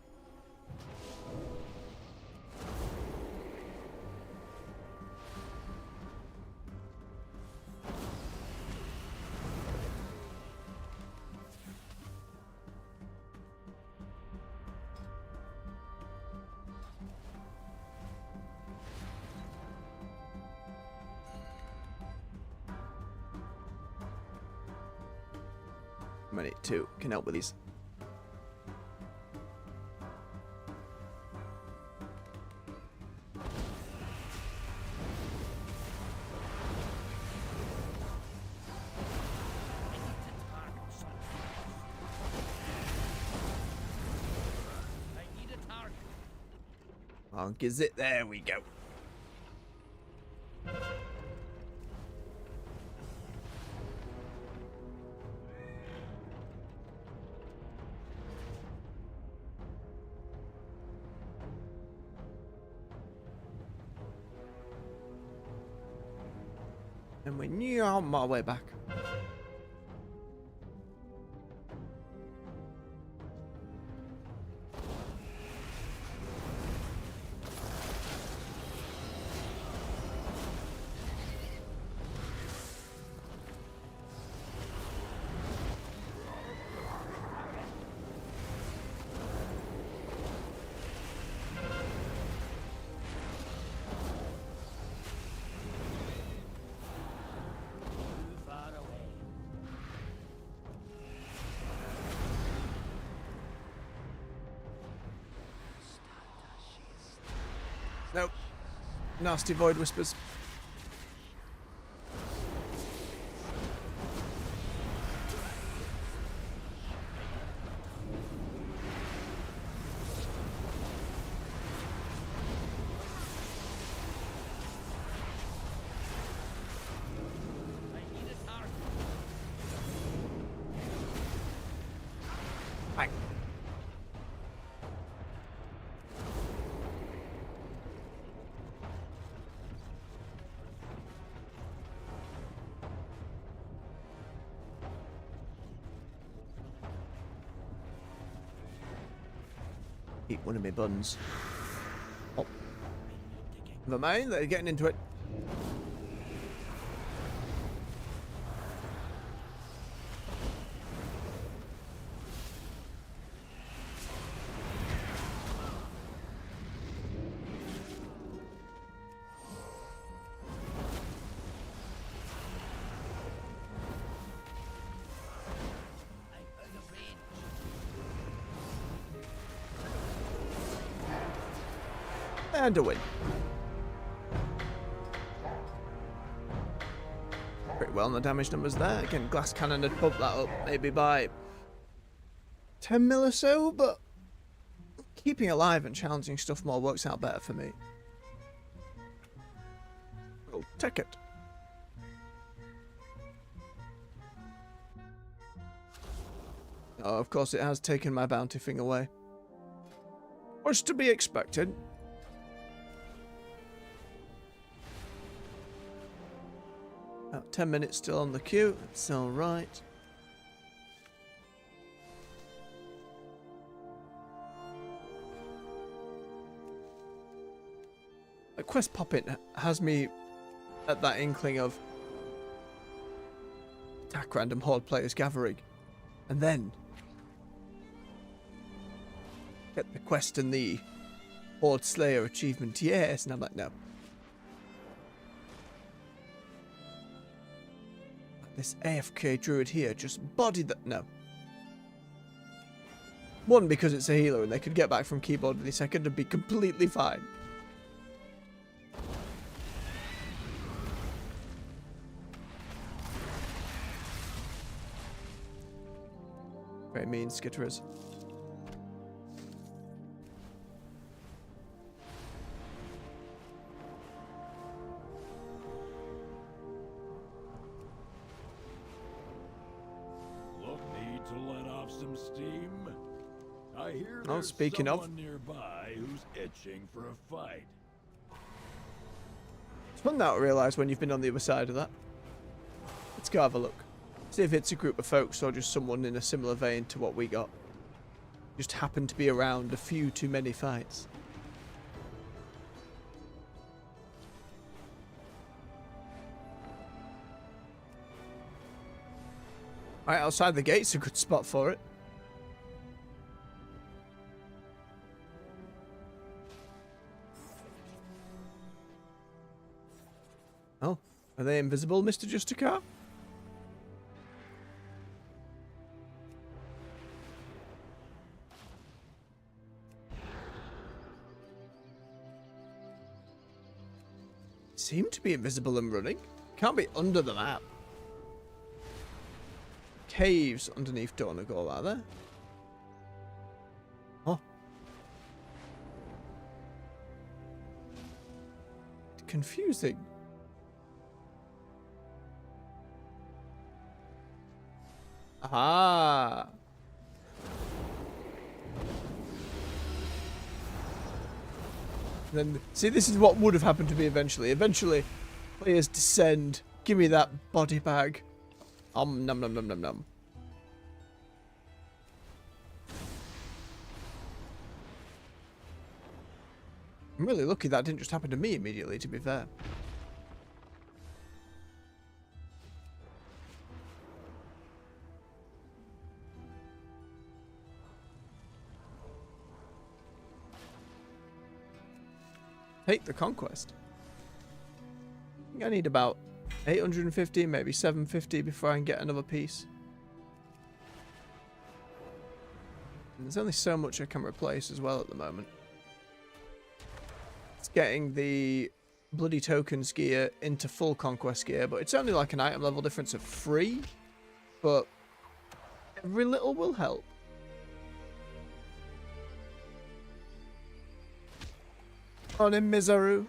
Speaker 1: Many too can help with these.
Speaker 3: I need a target.
Speaker 1: I'll give it. There we go. And we knew on my way back.
Speaker 3: Too far away.
Speaker 1: Nope. Nasty void whispers.
Speaker 3: I need a target.
Speaker 1: Bang. Eat one of my buns. Oh. Never mind, they're getting into it.
Speaker 3: I'm out of range.
Speaker 1: And a win. Pretty well on the damage numbers there. Again, glass cannon had bumped that up maybe by 10 mil or so, but keeping alive and challenging stuff more works out better for me. We'll take it. Oh, of course it has taken my bounty thing away. Was to be expected. About 10 minutes still on the queue. That's alright. A quest pop-in has me at that inkling of attack random horde players gathering. And then get the quest and the Horde Slayer achievement. Yes, and I'm like, no. This AFK druid here just bodied that. No. One, because it's a healer and they could get back from keyboard any second and be completely fine. Very mean skitterers.
Speaker 4: Look, need to let off some steam? I hear
Speaker 1: Oh,
Speaker 4: there's
Speaker 1: speaking of.
Speaker 4: someone nearby who's itching for a fight.
Speaker 1: Fun now to realise when you've been on the other side of that. Let's go have a look. See if it's a group of folks or just someone in a similar vein to what we got. Just happened to be around a few too many fights. Right outside the gate's a good spot for it. Oh, are they invisible, Mr. Justicar? Seem to be invisible and running. Can't be under the map. Caves underneath Dornagol, are there? Oh. Confusing. Aha. Then, see, this is what would have happened to me eventually. Eventually, players descend. Give me that body bag. Nom nom nom nom nom. I'm really lucky that didn't just happen to me immediately, to be fair. Take the conquest. I think I need about 850, maybe 750 before I can get another piece. And there's only so much I can replace as well at the moment. It's getting the bloody tokens gear into full conquest gear, but it's only like an item level difference of 3. But every little will help. Morning, Mizaru.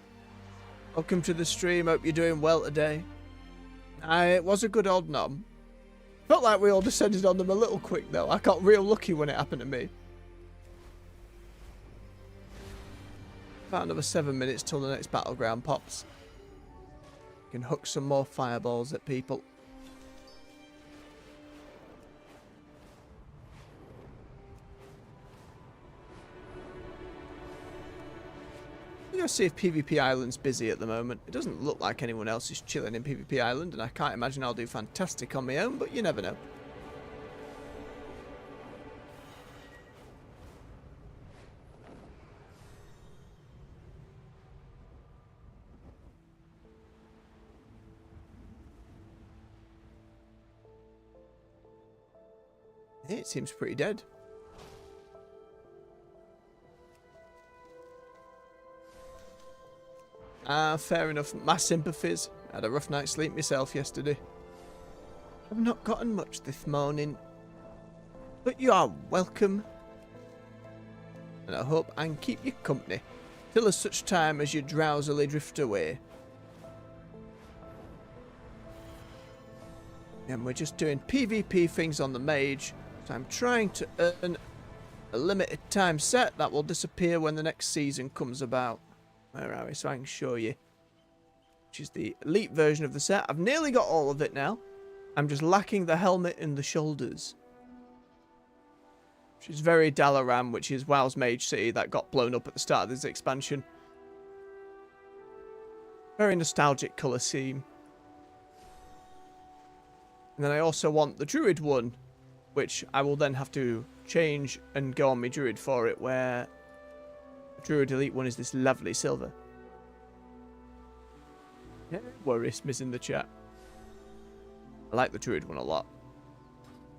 Speaker 1: Welcome to the stream. Hope you're doing well today. It was a good old nom. Felt like we all descended on them a little quick though. I got real lucky when it happened to me. About another 7 minutes till the next battleground pops. Can hook some more fireballs at people. Let's see if PvP Island's busy at the moment. It doesn't look like anyone else is chilling in PvP Island, and I can't imagine I'll do fantastic on my own, but you never know. It seems pretty dead. Fair enough. My sympathies. I had a rough night's sleep myself yesterday. I've not gotten much this morning, but you are welcome. And I hope I can keep you company till as such time as you drowsily drift away. And we're just doing PvP things on the Mage, so I'm trying to earn a limited time set that will disappear when the next season comes about. Where are we? So I can show you. Which is the elite version of the set. I've nearly got all of it now. I'm just lacking the helmet and the shoulders. Which is very Dalaran, which is WoW's Mage City that got blown up at the start of this expansion. Very nostalgic colour scheme. And then I also want the Druid one, which I will then have to change and go on my Druid for it, where Druid Elite one is this lovely silver. Yeah, worries missing the chat. I like the Druid one a lot.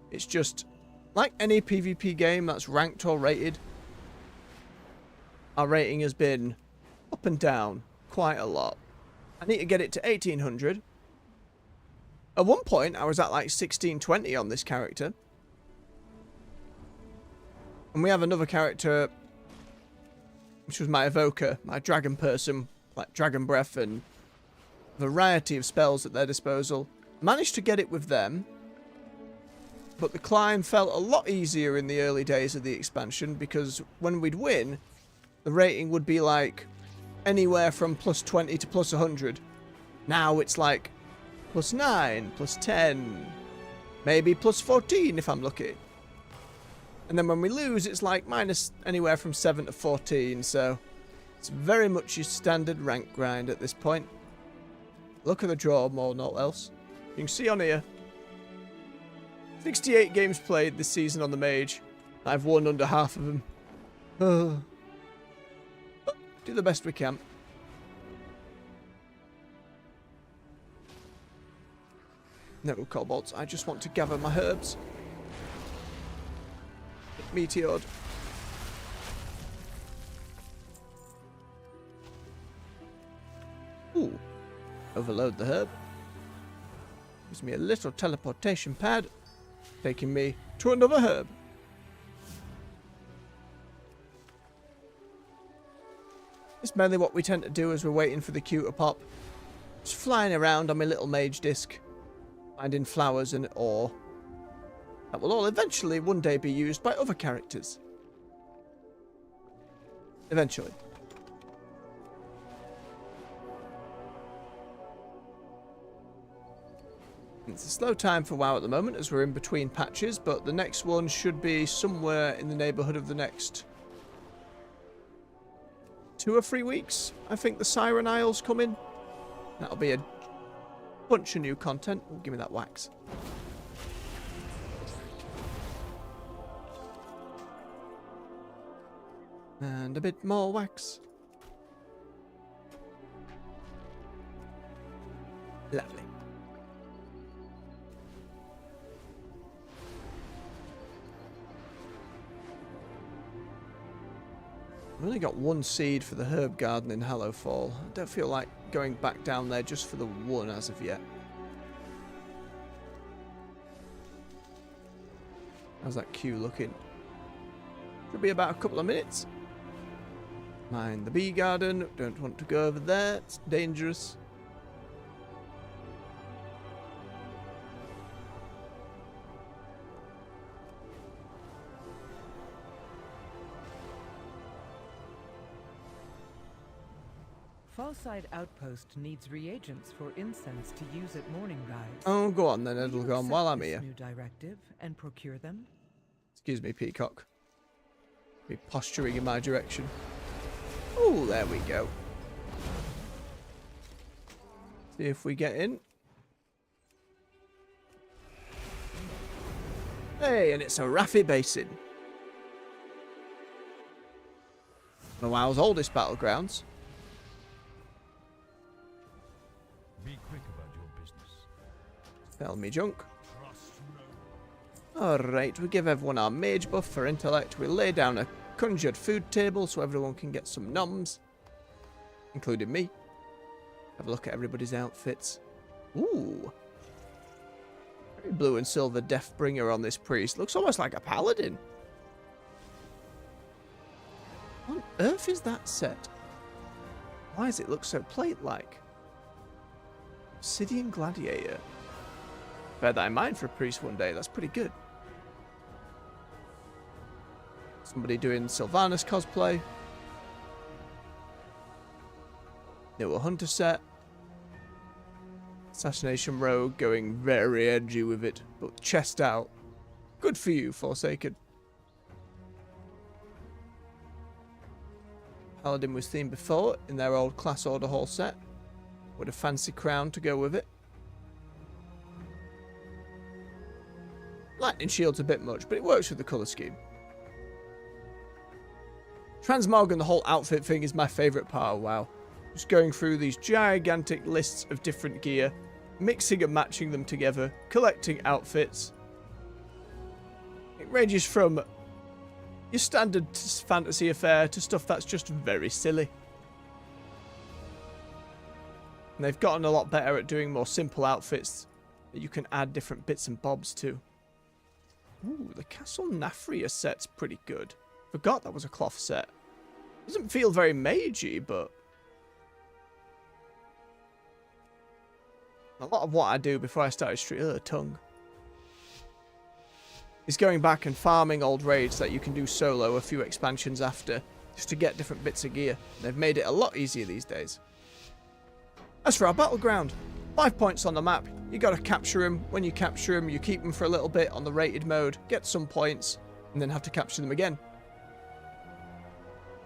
Speaker 1: It's just like any PvP game that's ranked or rated. Our rating has been up and down quite a lot. I need to get it to 1800. At one point, I was at like 1620 on this character. And we have another character, which was my evoker, my dragon person, like dragon breath and variety of spells at their disposal. Managed to get it with them, but the climb felt a lot easier in the early days of the expansion, because when we'd win, the rating would be like anywhere from plus 20 to plus 100, Now it's like +9, +10, maybe +14 if I'm lucky. And then when we lose, it's like minus anywhere from 7 to 14, so it's very much your standard rank grind at this point. Look at the draw more than all else. You can see on here, 68 games played this season on the Mage. I've won under half of them. Do the best we can. No kobolds, I just want to gather my herbs. Meteored. Ooh. Overload the herb. Gives me a little teleportation pad, taking me to another herb. It's mainly what we tend to do as we're waiting for the queue to pop. Just flying around on my little mage disc, finding flowers and ore that will all eventually one day be used by other characters. Eventually. It's a slow time for WoW at the moment as we're in between patches, but the next one should be somewhere in the neighbourhood of the next 2 or 3 weeks. I think the Siren Isles come in. That'll be a bunch of new content. Oh, give me that wax. And a bit more wax. Lovely. I've only got 1 seed for the herb garden in Hallowfall. I don't feel like going back down there just for the 1 as of yet. How's that queue looking? Should be about a couple of minutes. Mind the bee garden. Don't want to go over there. It's dangerous.
Speaker 5: Fallside Outpost needs reagents for incense to use at morning rise.
Speaker 1: Oh, go on then,
Speaker 5: Will
Speaker 1: it'll
Speaker 5: you
Speaker 1: go on while I'm
Speaker 5: accept
Speaker 1: here.
Speaker 5: this new directive and procure them?
Speaker 1: Excuse me, Peacock. Be posturing in my direction. Oh, there we go. See if we get in. Hey, and it's a Raffi Basin. One of WoW's oldest battlegrounds.
Speaker 2: Be quick about your business.
Speaker 1: Spell me junk.
Speaker 2: Trust no.
Speaker 1: Alright, we give everyone our mage buff for intellect. We lay down a conjured food table so everyone can get some noms. Including me. Have a look at everybody's outfits. Ooh. Very blue and silver Deathbringer on this priest. Looks almost like a paladin. What on earth is that set? Why does it look so plate-like? Obsidian Gladiator. Bear that in mind for a priest one day. That's pretty good. Somebody doing Sylvanas cosplay. New Hunter set. Assassination Rogue going very edgy with it, but chest out. Good for you, Forsaken. Paladin was themed before in their old Class Order Hall set, with a fancy crown to go with it. Lightning Shield's a bit much, but it works with the colour scheme. Transmog and the whole outfit thing is my favourite part of WoW. Just going through these gigantic lists of different gear, mixing and matching them together, collecting outfits. It ranges from your standard fantasy affair to stuff that's just very silly. And they've gotten a lot better at doing more simple outfits that you can add different bits and bobs to. Ooh, the Castle Nafria set's pretty good. Forgot that was a cloth set. Doesn't feel very magey, but a lot of what I do before I started Street tongue is going back and farming old raids that you can do solo a few expansions after, just to get different bits of gear. They've made it a lot easier these days. As for our battleground, 5 points on the map. You got to capture them. When you capture them, you keep them for a little bit on the rated mode, get some points, and then have to capture them again.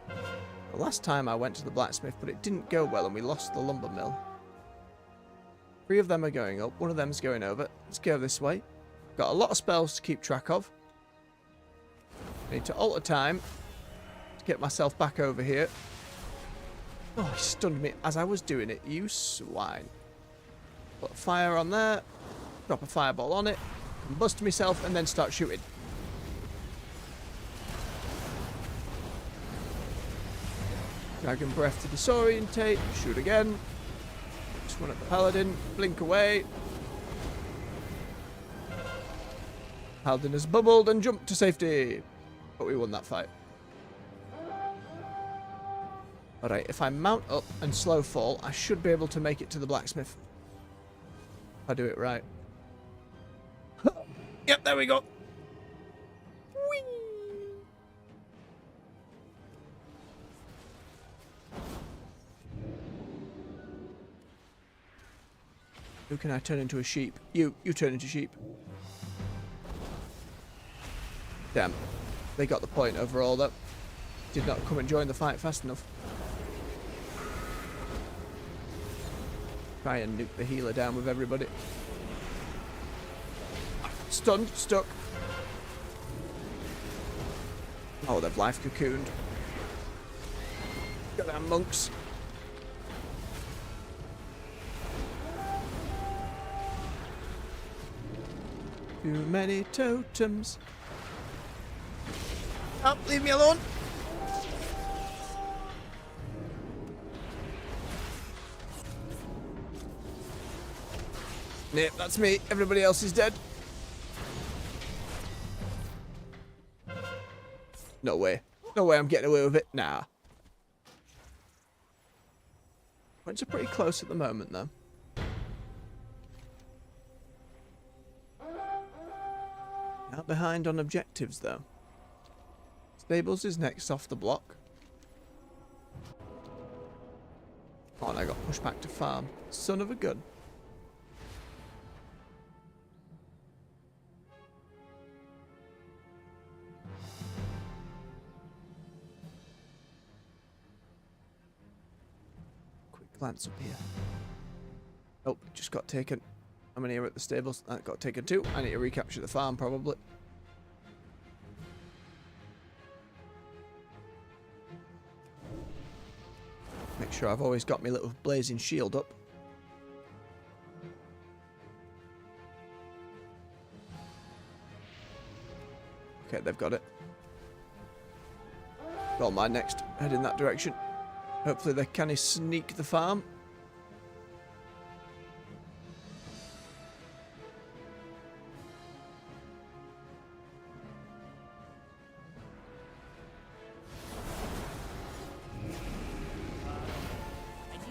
Speaker 1: The last time I went to the blacksmith, but it didn't go well and we lost the lumber mill. 3 of them are going up, 1 of them's going over. Let's go this way. Got a lot of spells to keep track of. I need to alter time to get myself back over here. Oh, he stunned me as I was doing it, you swine. Put a fire on there, drop a fireball on it, combust myself, and then start shooting. Dragon Breath to disorientate, shoot again. Just one at the Paladin, blink away. Paladin has bubbled and jumped to safety. But we won that fight. Alright, if I mount up and slow fall, I should be able to make it to the blacksmith. If I do it right. Yep, there we go. Whee! Who can I turn into a sheep? You turn into sheep. Damn. They got the point overall, though. Did not come and join the fight fast enough. Try and nuke the healer down with everybody. Stunned, stuck. Oh, they've life cocooned. Goddamn monks. Too many totems. Oh, leave me alone. Yep, that's me. Everybody else is dead. No way. No way I'm getting away with it. Nah. Points are pretty close at the moment, though. Not behind on objectives, though. Stables is next off the block. Oh, and I got pushed back to farm. Son of a gun. Quick glance up here. Oh, just got taken. How many are at the stables? That got taken too. I need to recapture the farm, probably. Make sure I've always got my little blazing shield up. Okay, they've got it. Well, my next. Head in that direction. Hopefully they can sneak the farm.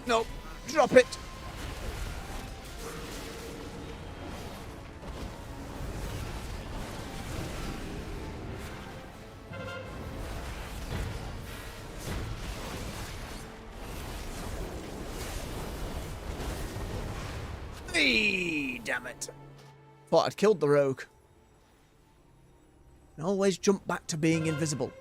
Speaker 1: No, drop it. Hey, damn it. Thought I'd killed the rogue. And always jump back to being invisible.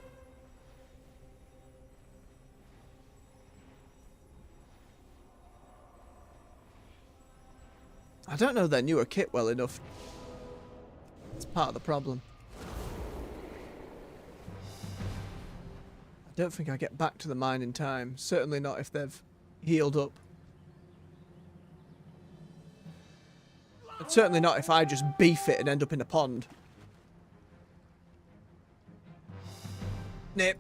Speaker 1: I don't know their newer kit well enough. It's part of the problem. I don't think I get back to the mine in time. Certainly not if they've healed up. And certainly not if I just beef it and end up in a pond. Nip.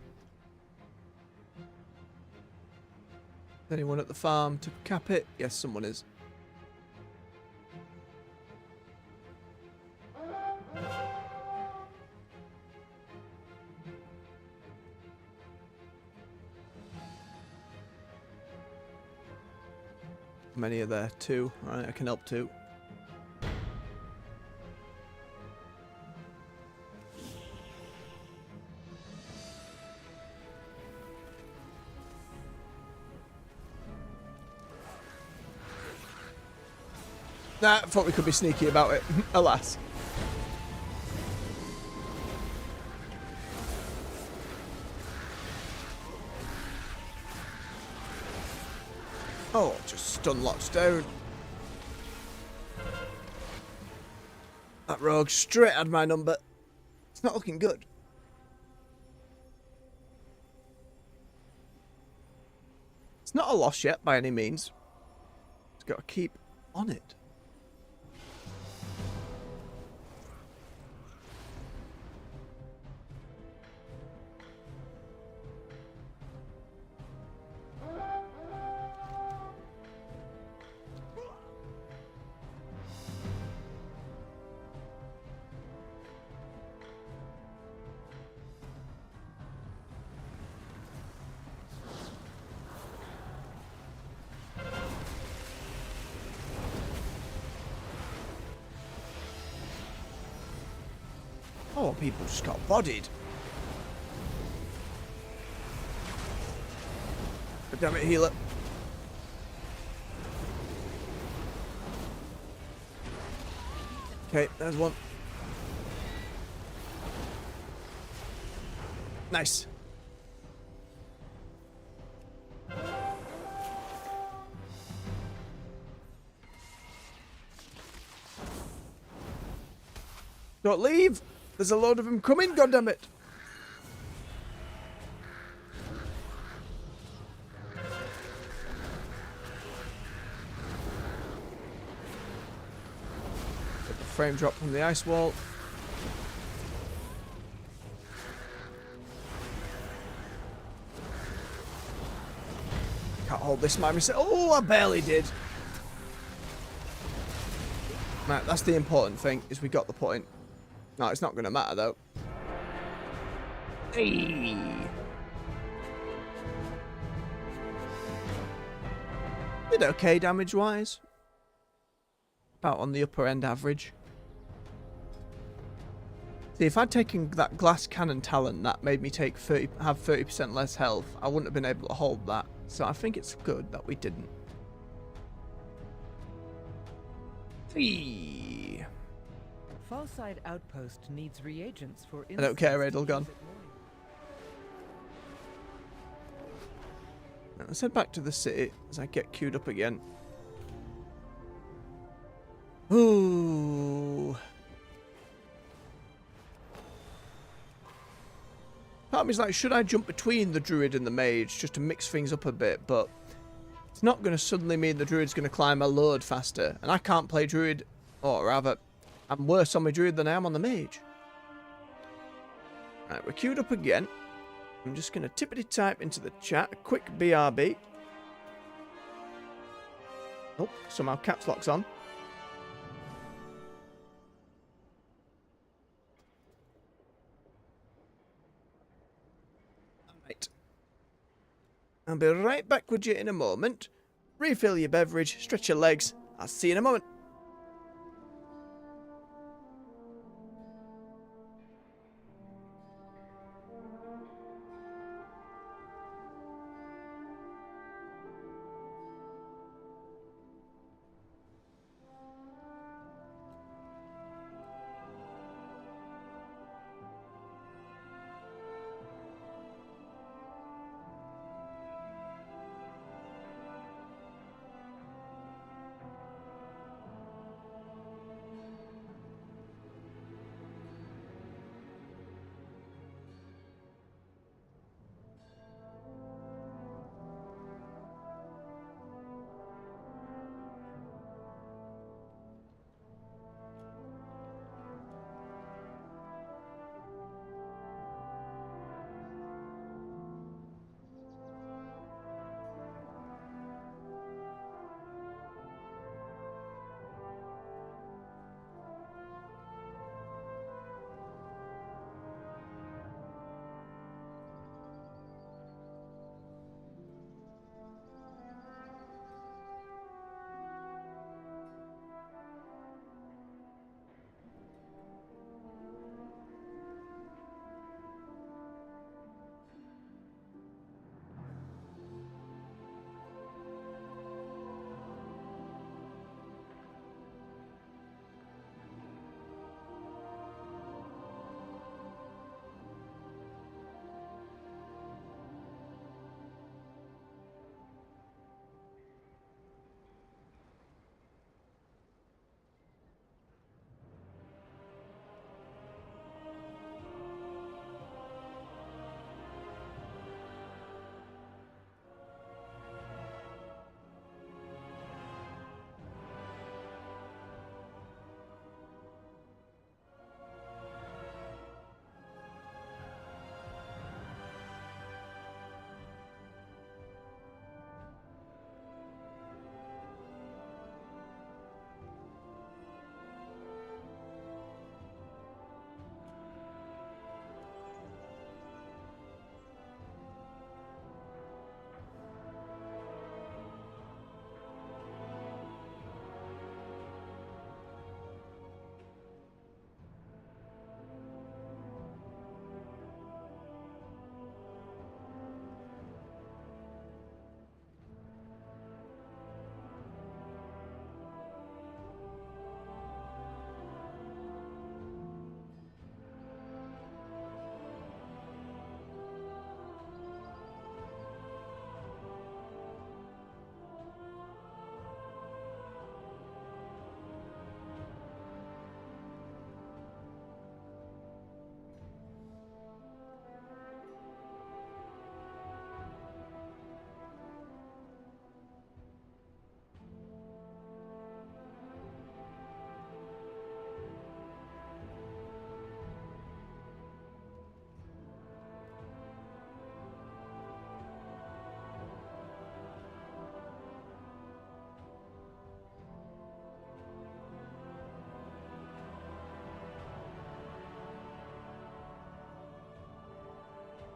Speaker 1: Anyone at the farm to cap it? Yes, someone is. Many are there? 2. Right, I can help 2. Nah, I thought we could be sneaky about it. Alas. Oh, just stun locks down. That rogue straight had my number. It's not looking good. It's not a loss yet by any means. It's got to keep on it. Oh, people just got bodied. But damn it, healer. Okay, there's one. Nice. Don't leave. There's a load of them coming, goddammit. Get the frame drop from the ice wall. Can't hold this by myself. Oh, I barely did. Right, that's the important thing, is we got the point. No, it's not going to matter, though. Hey. Did okay damage-wise. About on the upper end average. See, if I'd taken that glass cannon talent, that made me have 30% less health, I wouldn't have been able to hold that. So I think it's good that we didn't. Hey.
Speaker 5: Fallside Outpost needs reagents for
Speaker 1: I don't care,
Speaker 5: incense to
Speaker 1: Edelgon.
Speaker 5: use at morning.
Speaker 1: Now, let's head back to the city as I get queued up again. Ooh. Part of me's like, should I jump between the druid and the mage just to mix things up a bit? But it's not going to suddenly mean the druid's going to climb a load faster. And I can't play druid, or rather, I'm worse on my druid than I am on the mage. Right, we're queued up again. I'm just going to tippity type into the chat a quick BRB. Oh, somehow caps lock's on. Right. I'll be right back with you in a moment. Refill your beverage, stretch your legs. I'll see you in a moment.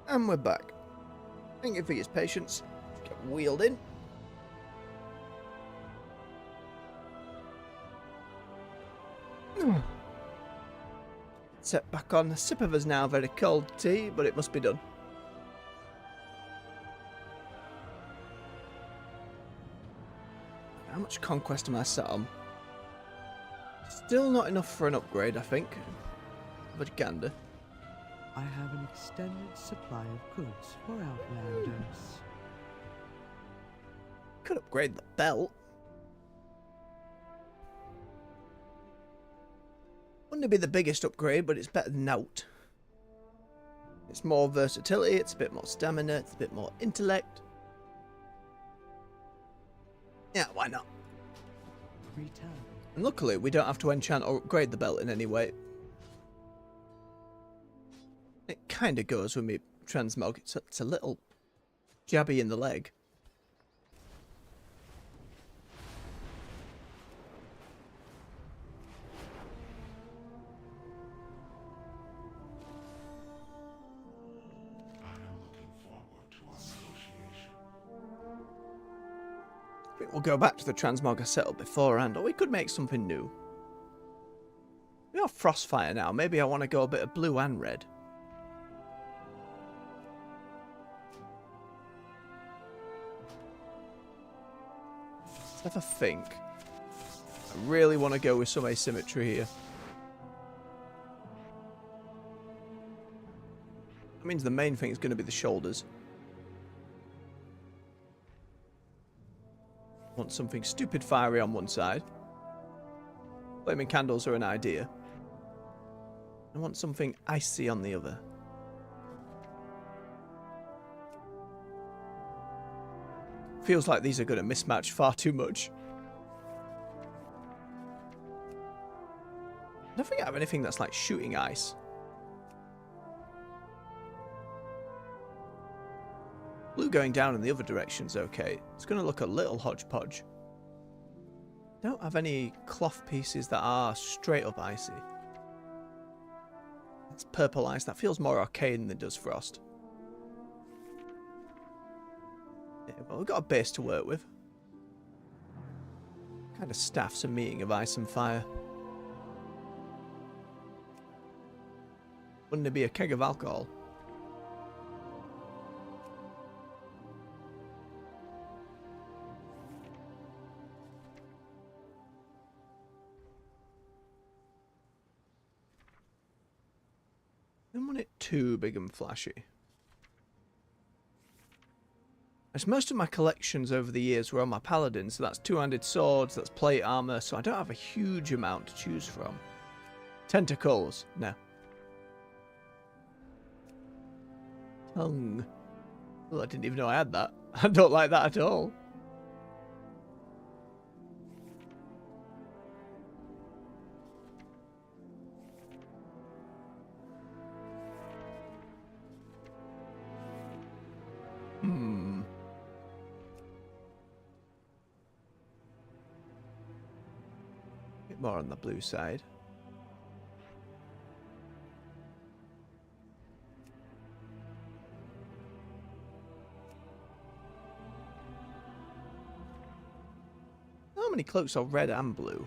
Speaker 1: And we're back. Thank you for your patience. Let's get wheeled in. Set back on. A sip of us now very cold tea, but it must be done. How much conquest am I set on? Still not enough for an upgrade, I think. But gander.
Speaker 5: I have an extended supply of goods for Outlanders.
Speaker 1: Could upgrade the belt. Wouldn't be the biggest upgrade, but it's better than out. It's more versatility, it's a bit more stamina, it's a bit more intellect. Yeah, why not?
Speaker 5: Return.
Speaker 1: And luckily, we don't have to enchant or upgrade the belt in any way. It kind of goes with me transmog. It's a little jabby in the leg. I think we'll go back to the transmog I set up beforehand, or we could make something new. We are Frostfire now. Maybe I want to go a bit of blue and red. Let's have a think. I really want to go with some asymmetry here. That means the main thing is going to be the shoulders. Want something stupid fiery on one side. Flaming candles are an idea. I want something icy on the other. Feels like these are going to mismatch far too much. I don't think I have anything that's like shooting ice. Blue going down in the other direction's okay. It's going to look a little hodgepodge. Don't have any cloth pieces that are straight up icy. It's purple ice. That feels more arcane than it does frost. Yeah, well, we've got a base to work with. Kind of staff's a meeting of ice and fire. Wouldn't it be a keg of alcohol? I don't want it too big and flashy. As most of my collections over the years were on my paladins, so that's two-handed swords, that's plate armor, so I don't have a huge amount to choose from. Tentacles, no. Tongue. Well, I didn't even know I had that. I don't like that at all. Bit more on the blue side. How many cloaks are red and blue?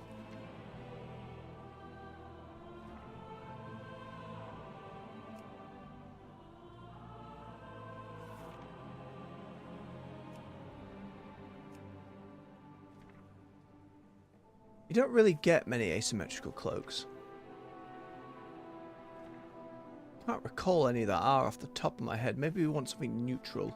Speaker 1: You don't really get many asymmetrical cloaks. Can't recall any that are off the top of my head. Maybe we want something neutral.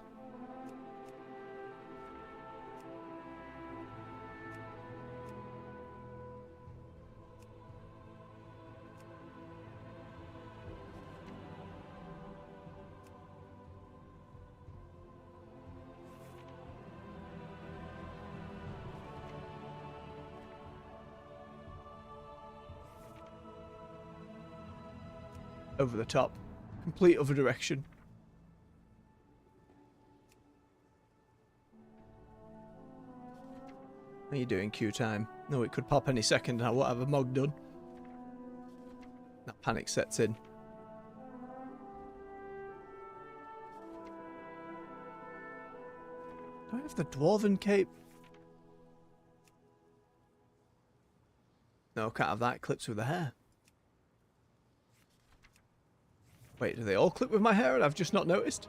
Speaker 1: Over the top. Complete other direction. How you doing, Q time? No, it could pop any second now. What have a Mog done? That panic sets in. If the dwarven cape. No, can't have that. It clips with the hair. Wait, do they all clip with my hair and I've just not noticed?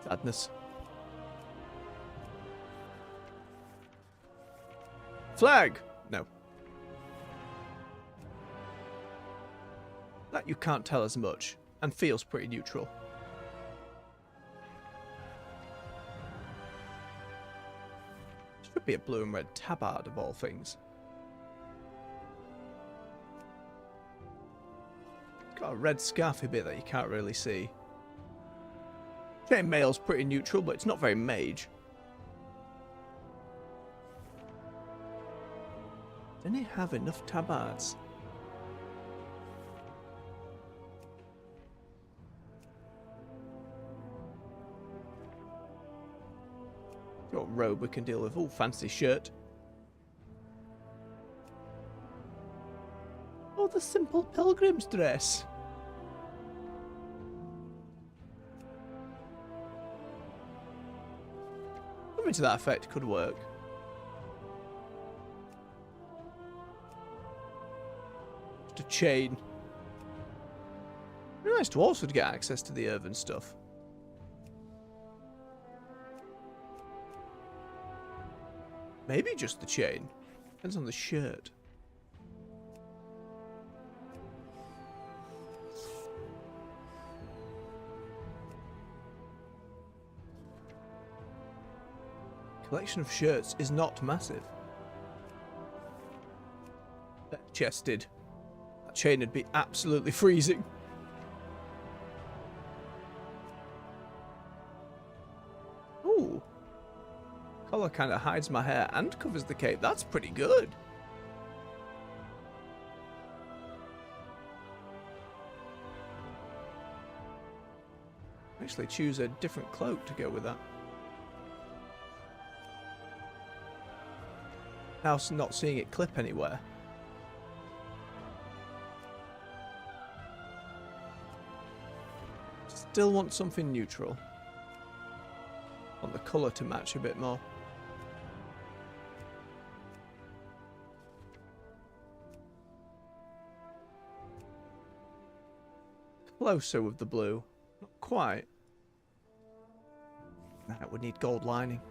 Speaker 1: Sadness. Flag! No. That you can't tell as much, and feels pretty neutral. Should be a blue and red tabard of all things. It's got a red scarfy bit that you can't really see. Chainmail's pretty neutral, but it's not very mage. Didn't he have enough tabards? Got robe we can deal with. Oh, fancy shirt. Oh, the simple pilgrim's dress. Something to that effect could work. Just a chain. It'd be nice dwarves would get access to the earthen stuff. Maybe just the chain. Depends on the shirt. Collection of shirts is not massive. Chested. That chain would be absolutely freezing. Ooh. Collar kind of hides my hair and covers the cape. That's pretty good. Actually choose a different cloak to go with that. Now not seeing it clip anywhere. Still want something neutral. Want the colour to match a bit more. Closer with the blue. Not quite. That would need gold lining.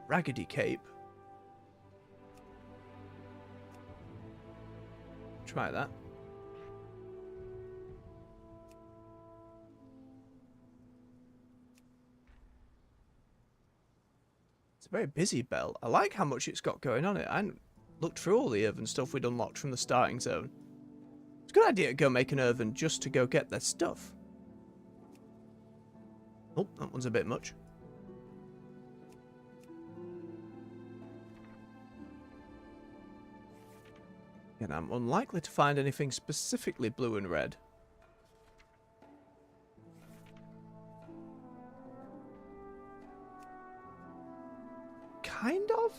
Speaker 1: Raggedy cape. Try that. It's a very busy belt. I like how much it's got going on it. I hadn't looked through all the earthen stuff we'd unlocked from the starting zone. It's a good idea to go make an earthen just to go get their stuff. Oh, that one's a bit much. And I'm unlikely to find anything specifically blue and red. Kind of.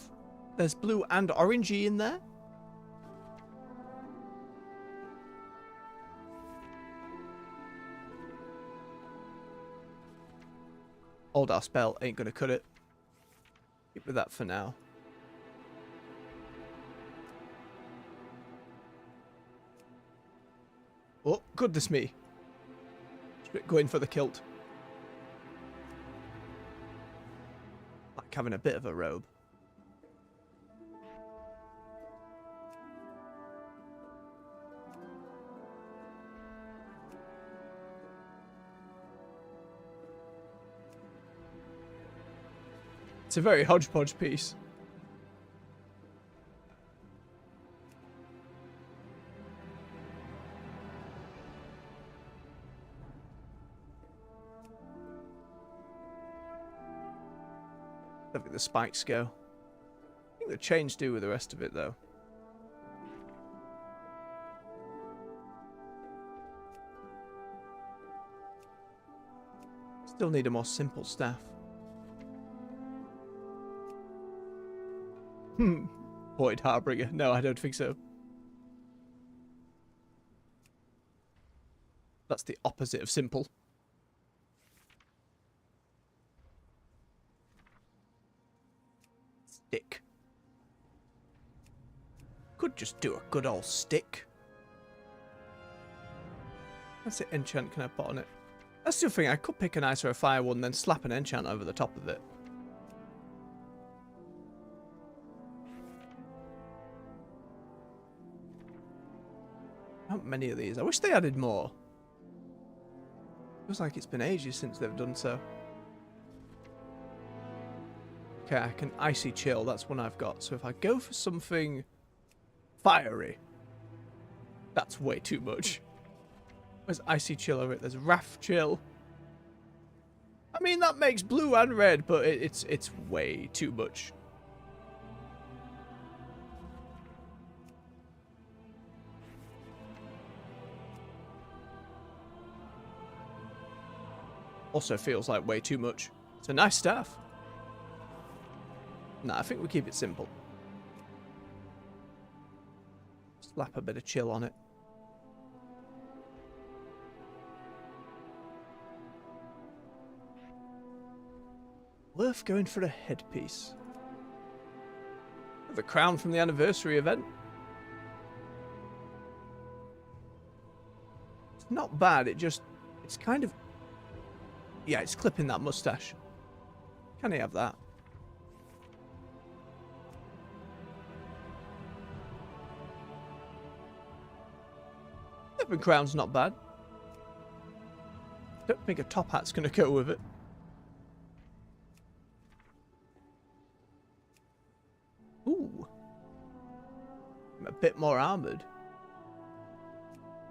Speaker 1: There's blue and orangey in there. Old our spell ain't gonna cut it. Keep with that for now. Oh, goodness me. Going for the kilt. Like having a bit of a robe. It's a very hodgepodge piece. Look at the spikes go. I think the chains do with the rest of it though. Still need a more simple staff. Void Harbinger. No, I don't think so. That's the opposite of simple. just do a good old stick. That's it. Enchant can I put on it? That's the thing. I could pick an ice or a fire one, then slap an enchant over the top of it. Not many of these. I wish they added more. Feels like it's been ages since they've done so. Okay, I can icy chill. That's one I've got. So if I go for something fiery, that's way too much. There's icy chill over it. There's wrath chill. I mean, that makes blue and red, but it's way too much. Also feels like way too much. It's a nice staff. Nah, I think we keep it simple. Slap a bit of chill on it. Worth going for a headpiece. The crown from the anniversary event. It's not bad, it's kind of... Yeah, it's clipping that mustache. Can he have that? Weapon crown's not bad. Don't think a top hat's going to go with it. Ooh. I'm a bit more armoured.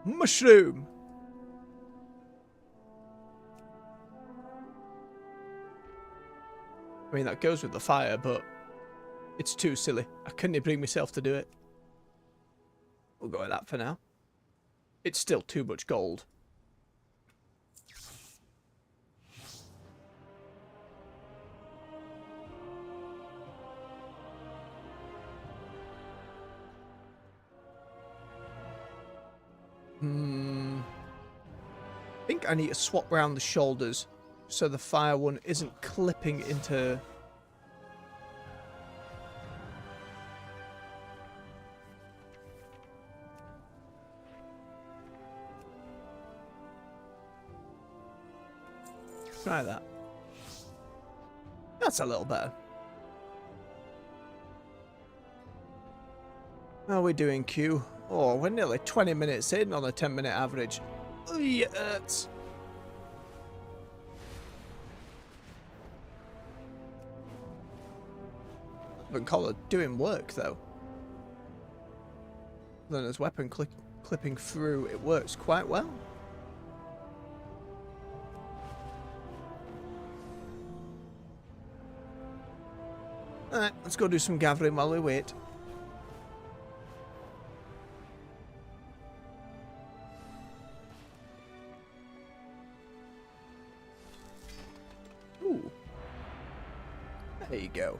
Speaker 1: Mushroom! I mean, that goes with the fire, but it's too silly. I couldn't bring myself to do it. We'll go with that for now. It's still too much gold. I think I need to swap round the shoulders so the fire one isn't clipping into... Try that. That's a little better. How are we doing, Q? Oh, we're nearly 20 minutes in on a 10-minute average. It hurts. Weapon collar doing work, though. Then as weapon clipping through, it works quite well. Alright, let's go do some gathering while we wait. Ooh. There you go.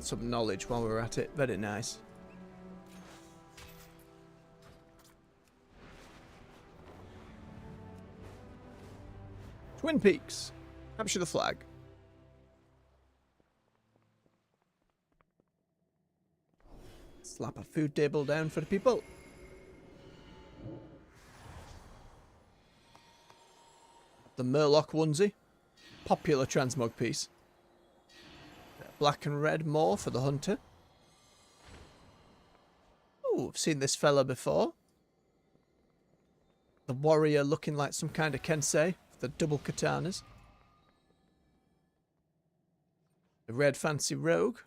Speaker 1: Some knowledge while we're at it. Very nice. Twin Peaks. Capture the flag. Slap a food table down for the people. The Murloc onesie. Popular transmog piece. Black and red more for the hunter. Oh, I've seen this fella before. The warrior looking like some kind of kensei. The double katanas. The red fancy rogue.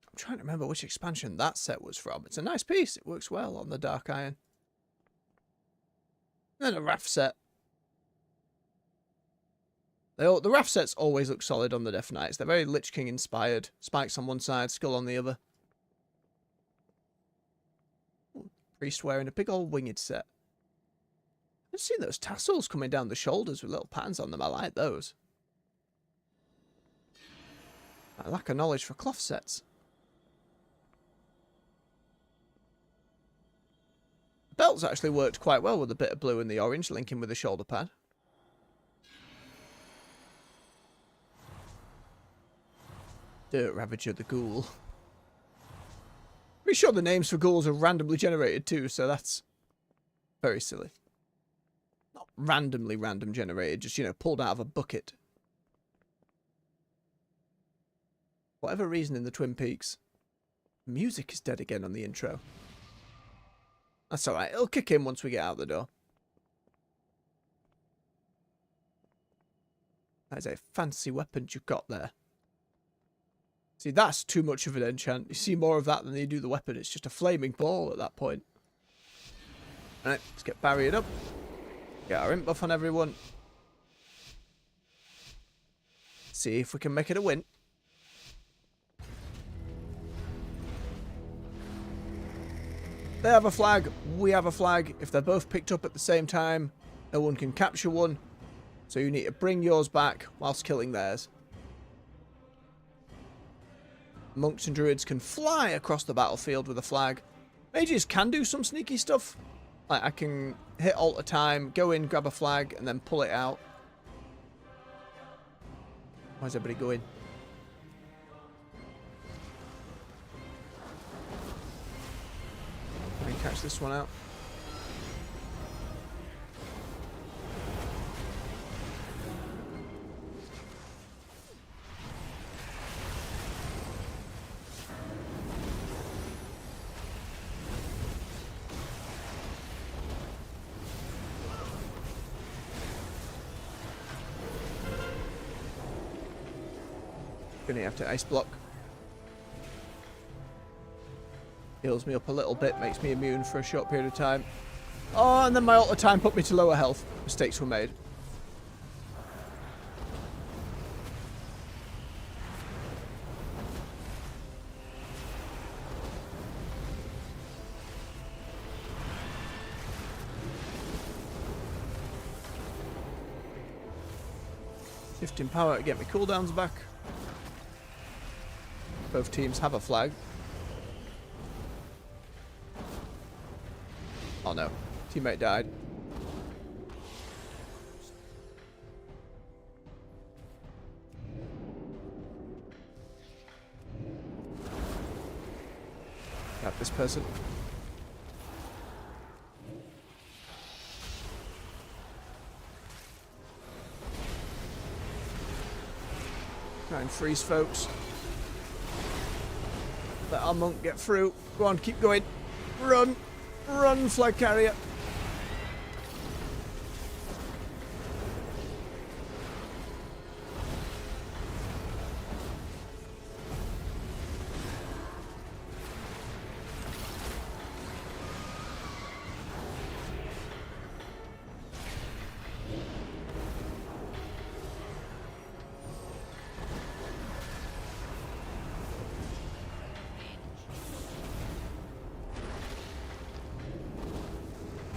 Speaker 1: I'm trying to remember which expansion that set was from. It's a nice piece. It works well on the Dark Iron. And then a Wrath set. The Wrath sets always look solid on the Death Knights. They're very Lich King inspired. Spikes on one side, skull on the other. Ooh, priest wearing a big old winged set. I've seen those tassels coming down the shoulders with little patterns on them. I like those. I lack a knowledge for cloth sets. The belts actually worked quite well with a bit of blue and the orange, linking with the shoulder pad. Dirt Ravager the Ghoul. Pretty sure the names for ghouls are randomly generated too, so that's very silly. Not randomly random generated, just, you know, pulled out of a bucket. Whatever reason in the Twin Peaks, music is dead again on the intro. That's alright, it'll kick in once we get out the door. That is a fancy weapon you've got there. See, that's too much of an enchant. You see more of that than you do the weapon. It's just a flaming ball at that point. Alright, let's get barriered up. Get our imp buff on everyone. See if we can make it a win. They have a flag. We have a flag. If they're both picked up at the same time, no one can capture one. So you need to bring yours back whilst killing theirs. Monks and druids can fly across the battlefield with a flag. Mages can do some sneaky stuff. Like, I can hit alt a time, go in, grab a flag, and then pull it out. Where's everybody going? Let me catch this one out. Gonna have to ice block. Heals me up a little bit, makes me immune for a short period of time. Oh, and then my alter time put me to lower health. Mistakes were made. Shifting power to get me cooldowns back. Both teams have a flag. Oh no, teammate died. Grab this person. Try and freeze folks. Let our monk get through. Go on, keep going. Run! Run, flag carrier!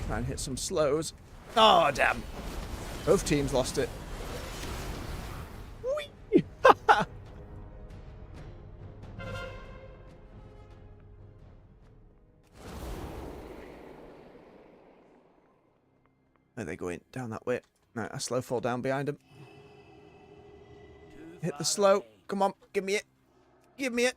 Speaker 1: Try and hit some slows. Oh, damn. Both teams lost it. Whee! Where are they going? Down that way. Right, a slow fall down behind him. Hit the slow. Come on, give me it. Give me it.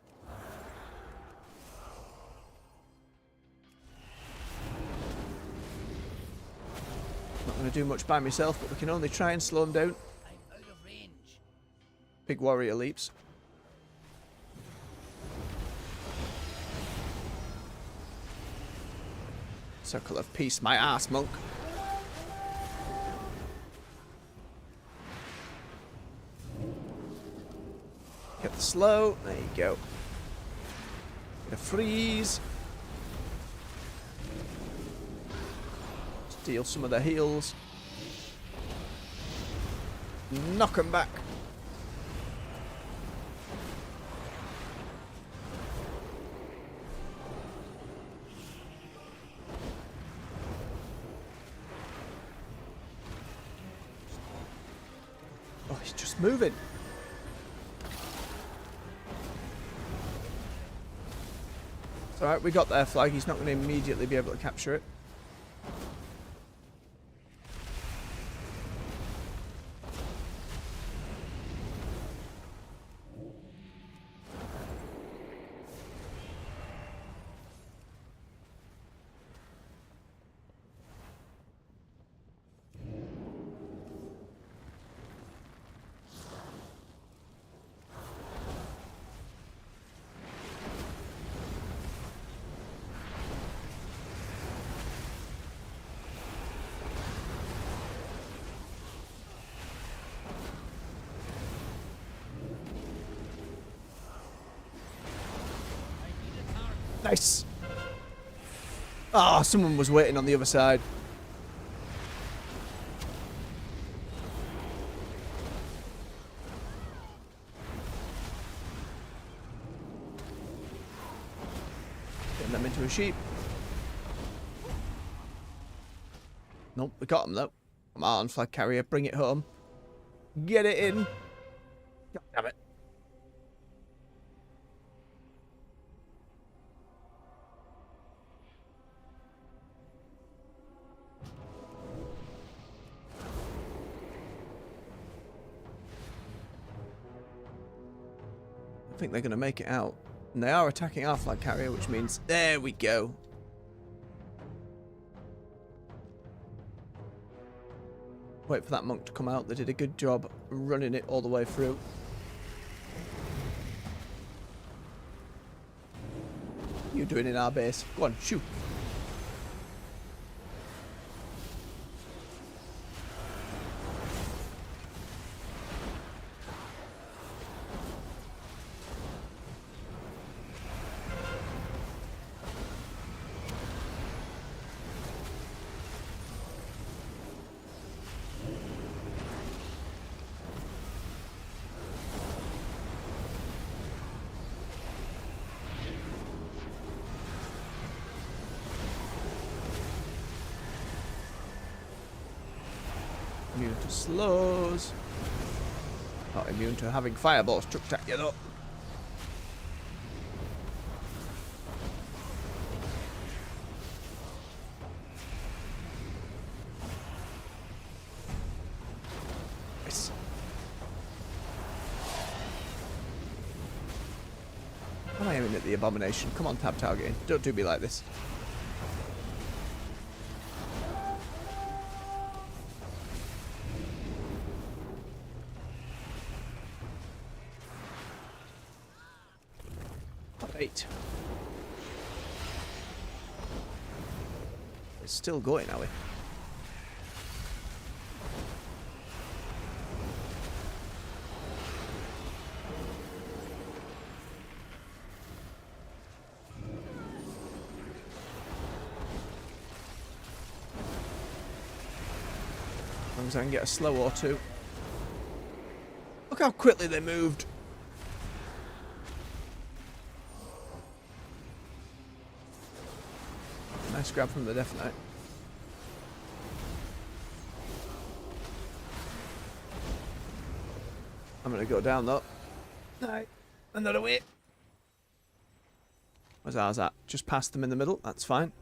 Speaker 1: Not going to do much by myself, but we can only try and slow him down.
Speaker 3: I'm out of range.
Speaker 1: Big warrior leaps. Circle of peace, my ass, monk. Get the slow. There you go. Get a freeze. Steal some of their heals. Knock them back. Oh, he's just moving. It's alright, we got their flag. He's not going to immediately be able to capture it. Nice. Ah, someone was waiting on the other side. Getting them into a sheep. Nope, we got him though. Come on, flag carrier, bring it home. Get it in. God damn it. I think they're going to make it out. And they are attacking our flag carrier, which means... There we go. Wait for that monk to come out. They did a good job running it all the way through. What are you doing in our base? Go on, shoot. Immune to slows. Not immune to having fireballs chucked at you though. Nice. Am I aiming at the abomination? Come on, tab targeting. Don't do me like this. Eight. It's still going, are we? As long as I can get a slow or two. Look how quickly they moved. Nice grab from the Death Knight. I'm gonna go down though. Alright, another way. Where's ours at? Just past them in the middle, that's fine.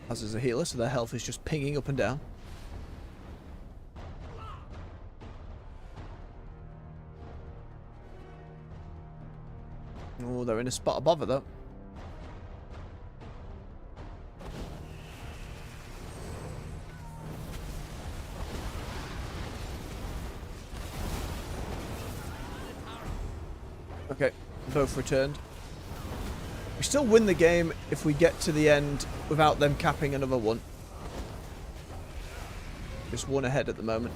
Speaker 1: As is a healer, so their health is just pinging up and down. Oh, they're in a spot above it though. Okay, both returned. We still win the game if we get to the end without them capping another one. Just one ahead at the moment.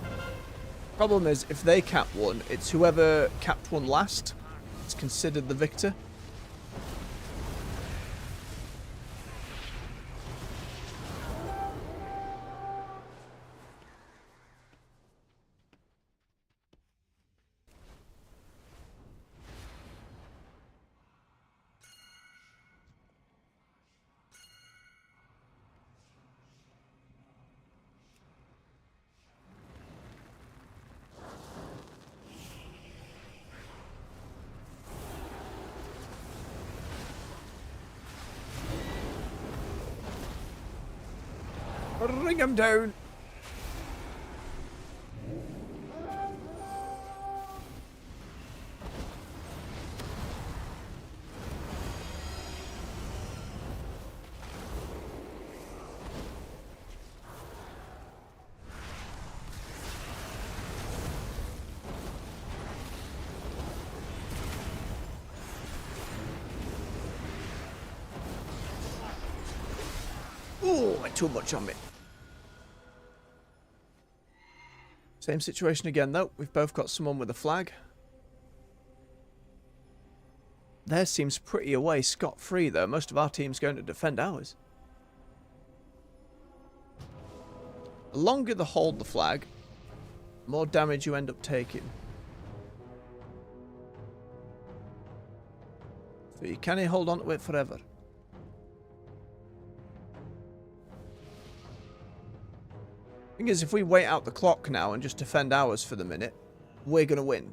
Speaker 1: Problem is, if they cap one, it's whoever capped one last. It's considered the victor. Ring him down. Ooh. Went too much on me. Same situation again, though. We've both got someone with a flag. Theirs seems pretty away scot-free, though. Most of our team's going to defend ours. The longer they hold the flag, the more damage you end up taking. So you can't hold on to it forever. Thing is, if we wait out the clock now and just defend ours for the minute, we're going to win.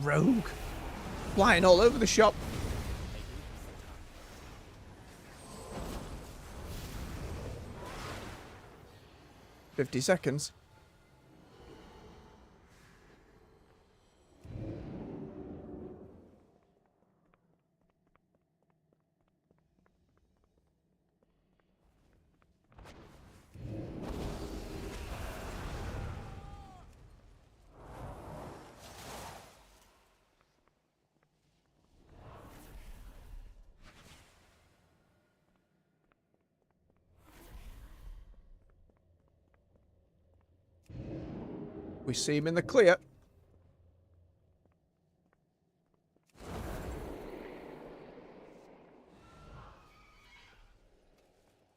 Speaker 1: Rogue. Flying all over the shop. $50. We see him in the clear.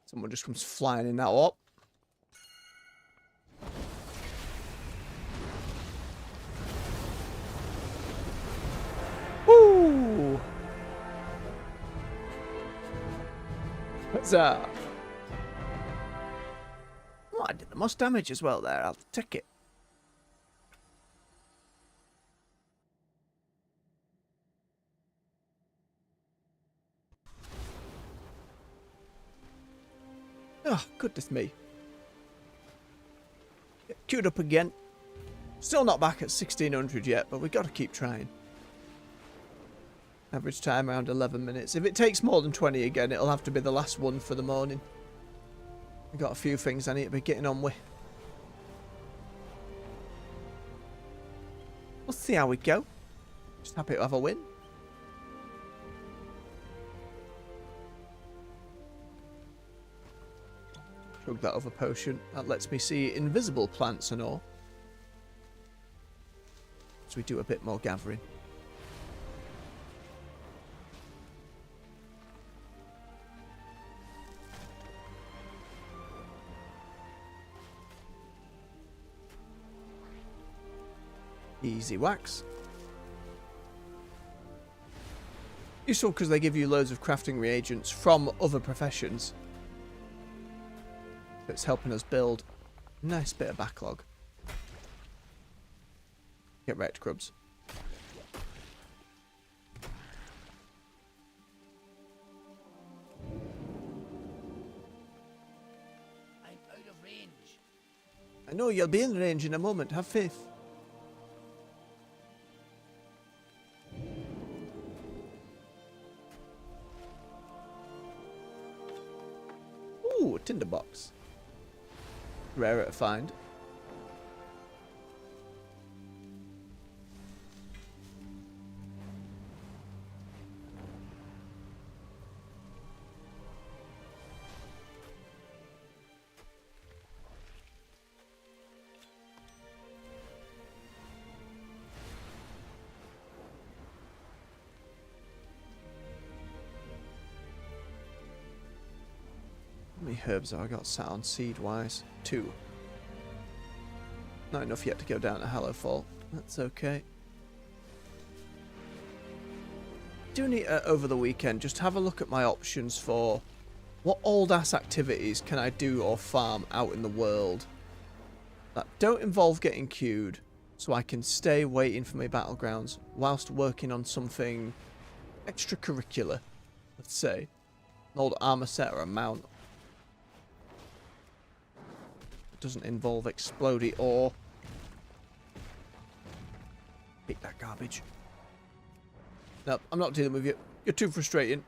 Speaker 1: Someone just comes flying in that up. Woo! Huzzah! Oh, I did the most damage as well there. I'll take it. Oh, goodness me. Get queued up again. Still not back at 1600 yet, but we've got to keep trying. Average time around 11 minutes. If it takes more than 20 again, it'll have to be the last one for the morning. I've got a few things I need to be getting on with. We'll see how we go. Just happy to have a win. Chug that other potion. That lets me see invisible plants and all. So we do a bit more gathering. Easy wax. Useful because they give you loads of crafting reagents from other professions. It's helping us build a nice bit of backlog. Get wrecked, Grubs.
Speaker 3: I'm out of range.
Speaker 1: I know you'll be in range in a moment. Have faith. Ooh, a tinderbox. Rarer to find. How many herbs have I got sat on seed-wise? 2. Not enough yet to go down to Hallowfall. That's okay. Do need over the weekend just have a look at my options for what old-ass activities can I do or farm out in the world that don't involve getting queued, so I can stay waiting for my battlegrounds whilst working on something extracurricular, let's say. An old armor set or a mount. It doesn't involve explodey ore. Hate that garbage. No, I'm not dealing with you. You're too frustrating.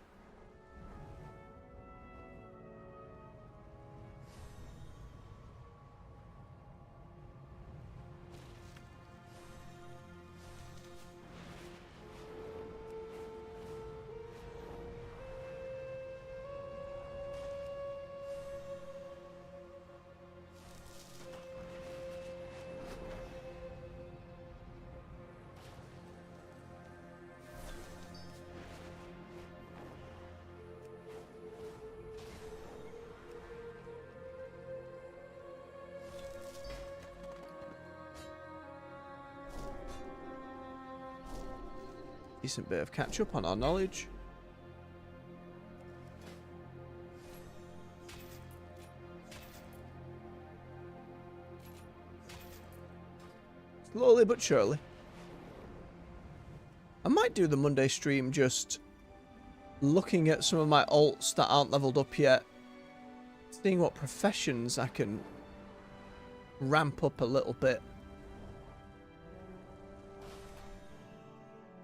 Speaker 1: Decent bit of catch up on our knowledge. Slowly but surely. I might do the Monday stream just looking at some of my alts that aren't leveled up yet. Seeing what professions I can ramp up a little bit.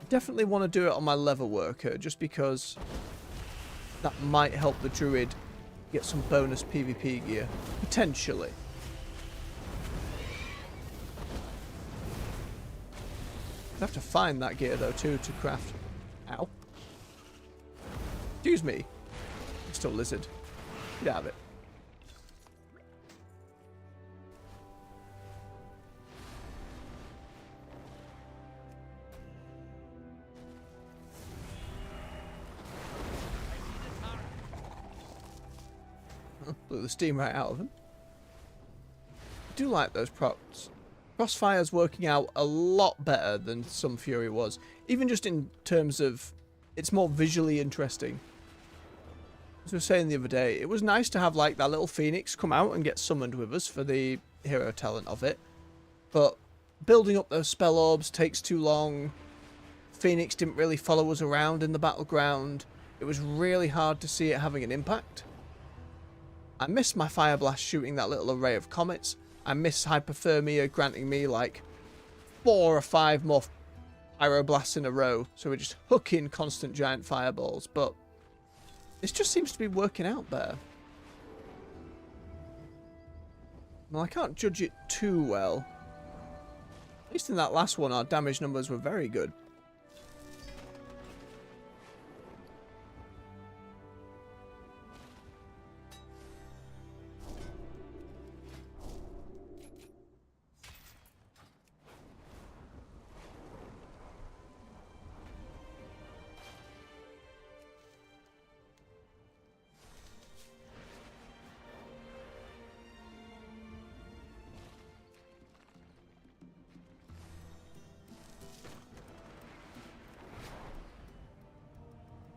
Speaker 1: Definitely want to do it on my leather worker just because that might help the druid get some bonus PvP gear. Potentially. I have to find that gear though too to craft. Ow. Excuse me. It's a lizard. Get out of it. Blew the steam right out of him. I do like those procs. Crossfire's working out a lot better than some Fury was. Even just in terms of it's more visually interesting. As we were saying the other day, it was nice to have like that little phoenix come out and get summoned with us for the hero talent of it. But building up those spell orbs takes too long. Phoenix didn't really follow us around in the battleground. It was really hard to see it having an impact. I miss my Fire Blast shooting that little array of comets. I miss Hypothermia granting me like 4 or 5 more Pyroblasts in a row. So we're just hooking constant giant fireballs. But this just seems to be working out better. Well, I can't judge it too well. At least in that last one, our damage numbers were very good.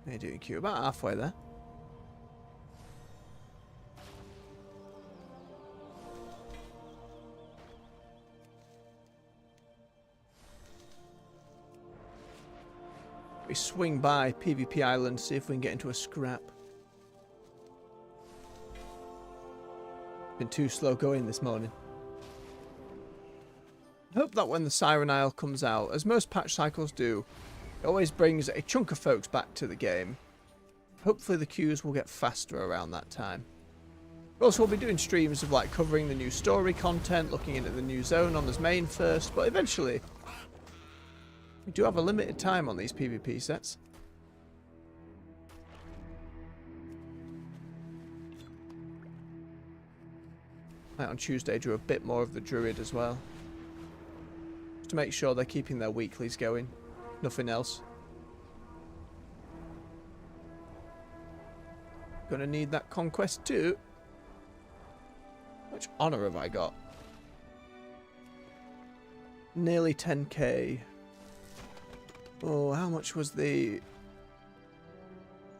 Speaker 1: You're doing cute. About halfway there. We swing by PvP Island, see if we can get into a scrap. Been too slow going this morning. I hope that when the Siren Isle comes out, as most patch cycles do, it always brings a chunk of folks back to the game. Hopefully the queues will get faster around that time. Also, we'll be doing streams of like covering the new story content, looking into the new zone on this main first, but eventually we do have a limited time on these PvP sets. Might on Tuesday do a bit more of the druid as well. Just to make sure they're keeping their weeklies going. Nothing else. Gonna need that conquest too. How much honor have I got? Nearly 10k. Oh, how much was the...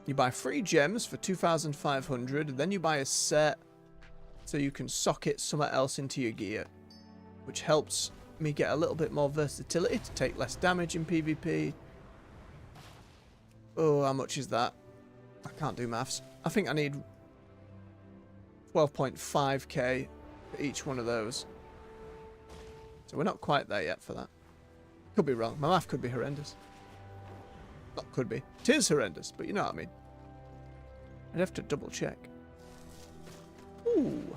Speaker 1: You buy 3 gems for 2,500, and then you buy a set so you can socket somewhere else into your gear, which helps me get a little bit more versatility to take less damage in PvP. Oh, how much is that? I can't do maths. I think I need 12.5k for each one of those. So we're not quite there yet for that. Could be wrong. My math could be horrendous. Not could be. It is horrendous, but you know what I mean. I'd have to double check. Ooh.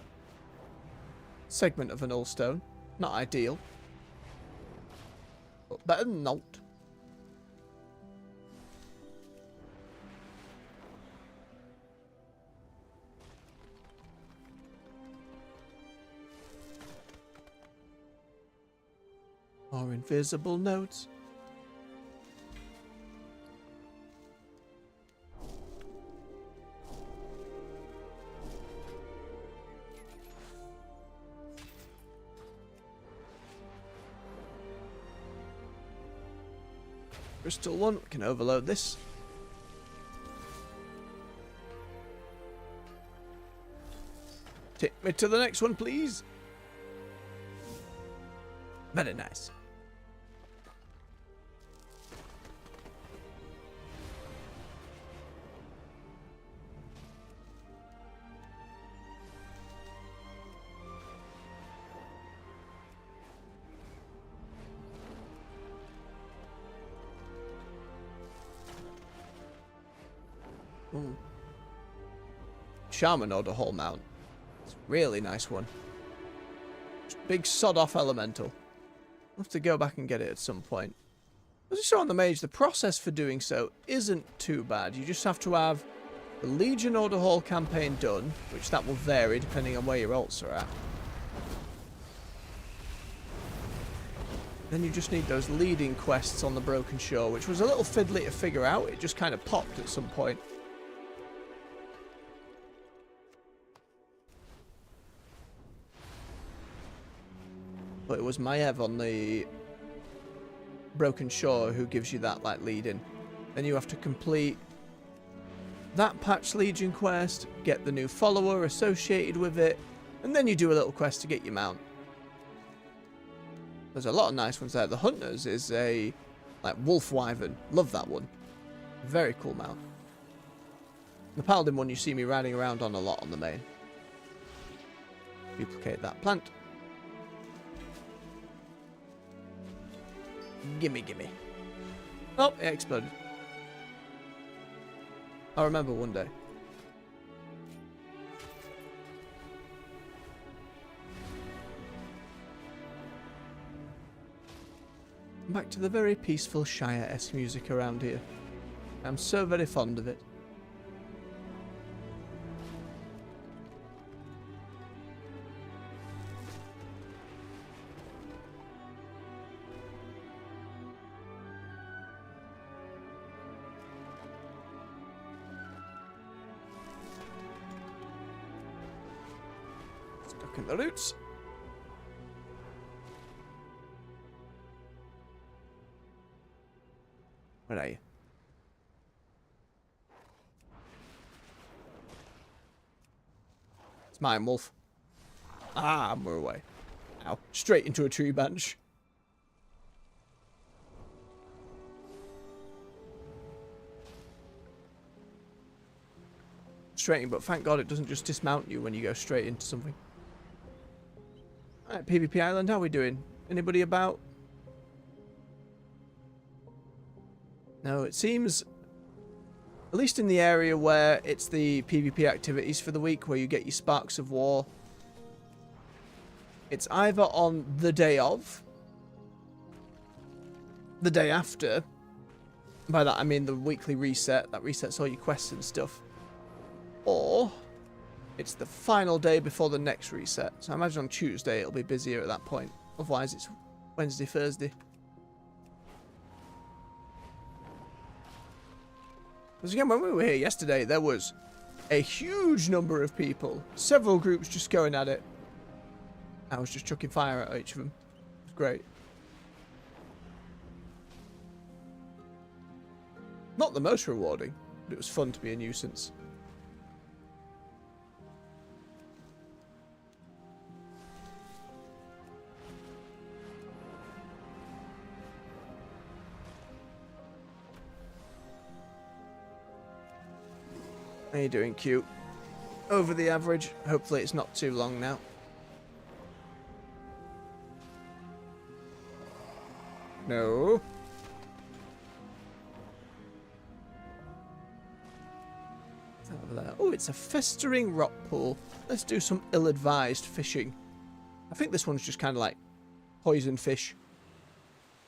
Speaker 1: Segment of an old stone. Not ideal. But better than not. More invisible notes. Crystal one, we can overload this. Take me to the next one, please. Very nice. Ooh. Shaman order hall mount. It's a really nice one. Just big sod off elemental. I'll have to go back and get it at some point. As you saw on the Mage, the process for doing so isn't too bad. You just have to have the Legion Order Hall campaign done, which that will vary depending on where your alts are at. Then you just need those leading quests on the Broken Shore, which was a little fiddly to figure out. It just kind of popped at some point. But it was Maev on the Broken Shore who gives you that like lead in. Then you have to complete that patch Legion quest, get the new follower associated with it, and then you do a little quest to get your mount. There's a lot of nice ones there. The Hunters is a like wolf wyvern. Love that one. Very cool mount. The Paladin one you see me riding around on a lot on the main. Duplicate that plant. Gimme, gimme. Oh, it exploded. I'll remember one day. Back to the very peaceful Shire-esque music around here. I'm so very fond of it. Stuck in the roots. Where are you? It's mine, wolf. Ah, we're away. Ow. Straight into a tree branch. Straight, but thank God it doesn't just dismount you when you go straight into something. Alright, PvP Island, how are we doing? Anybody about? No, it seems, at least in the area where it's the PvP activities for the week, where you get your Sparks of War, it's either on the day of, the day after, by that I mean the weekly reset, that resets all your quests and stuff, or it's the final day before the next reset. So I imagine on Tuesday it'll be busier at that point, otherwise it's Wednesday, Thursday. Because again, when we were here yesterday, there was a huge number of people. Several groups just going at it. I was just chucking fire at each of them. It was great. Not the most rewarding, but it was fun to be a nuisance. How you doing, cute? Over the average. Hopefully it's not too long now. No. Over there. Oh, it's a festering rock pool. Let's do some ill-advised fishing. I think this one's just kind of like poison fish.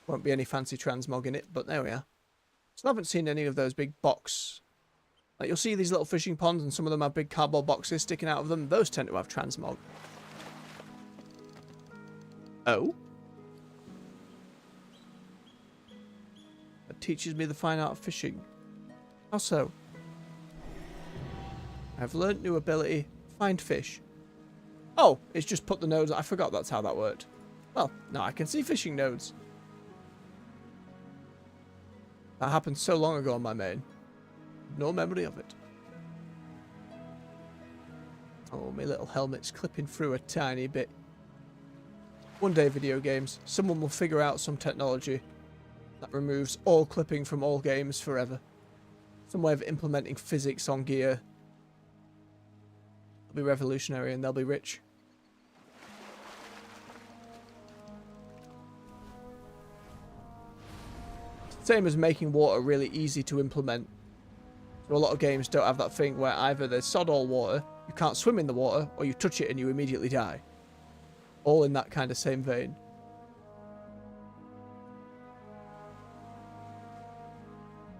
Speaker 1: Won't be any fancy transmog in it, but there we are. So I haven't seen any of those big box. Like you'll see these little fishing ponds and some of them have big cardboard boxes sticking out of them. Those tend to have transmog. Oh. That teaches me the fine art of fishing. How so? I've learnt new ability. Find fish. Oh, it's just put the nodes. I forgot that's how that worked. Well, now I can see fishing nodes. That happened so long ago on my main. No memory of it. Oh, my little helmet's clipping through a tiny bit. One day, video games, someone will figure out some technology that removes all clipping from all games forever. Some way of implementing physics on gear. It'll be revolutionary and they'll be rich. Same as making water really easy to implement. So a lot of games don't have that thing where either there's sod all water, you can't swim in the water, or you touch it and you immediately die. All in that kind of same vein.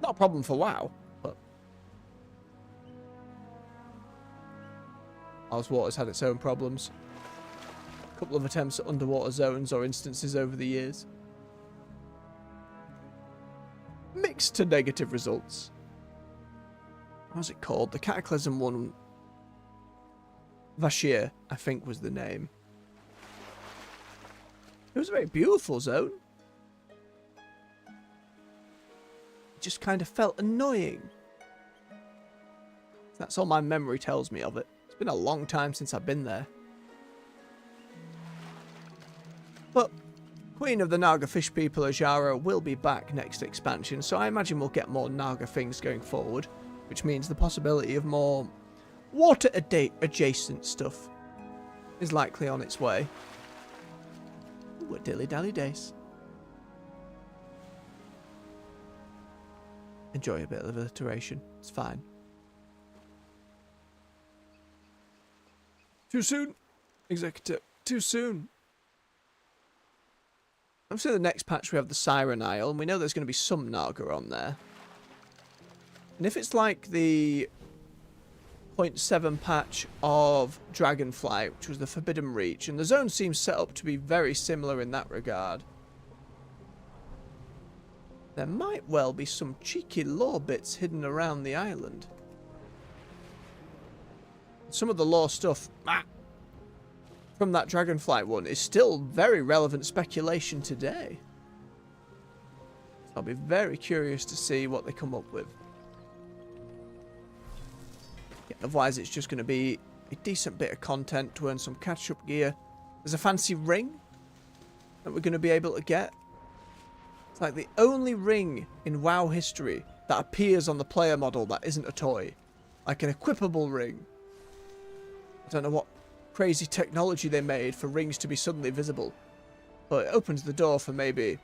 Speaker 1: Not a problem for WoW, but Mars Water's had its own problems. A couple of attempts at underwater zones or instances over the years. Mixed to negative results. What was it called? The Cataclysm one. Vashir, I think, was the name. It was a very beautiful zone. It just kind of felt annoying. That's all my memory tells me of it. It's been a long time since I've been there. But Queen of the Naga Fish People, Ajara, will be back next expansion, so I imagine we'll get more Naga things going forward, which means the possibility of more water-adjacent stuff is likely on its way. Ooh, a dilly-dally days. Enjoy a bit of alliteration. It's fine. Too soon? Executive. Too soon. Obviously, the next patch we have the Siren Isle, and we know there's going to be some Naga on there. And if it's like the 0.7 patch of Dragonflight, which was the Forbidden Reach, and the zone seems set up to be very similar in that regard, there might well be some cheeky lore bits hidden around the island. Some of the lore stuff from that Dragonflight one is still very relevant speculation today. I'll be very curious to see what they come up with. Yeah, otherwise it's just going to be a decent bit of content to earn some catch-up gear. There's a fancy ring that we're going to be able to get. It's like the only ring in WoW history that appears on the player model that isn't a toy. Like an equipable ring. I don't know what crazy technology they made for rings to be suddenly visible, but it opens the door for maybe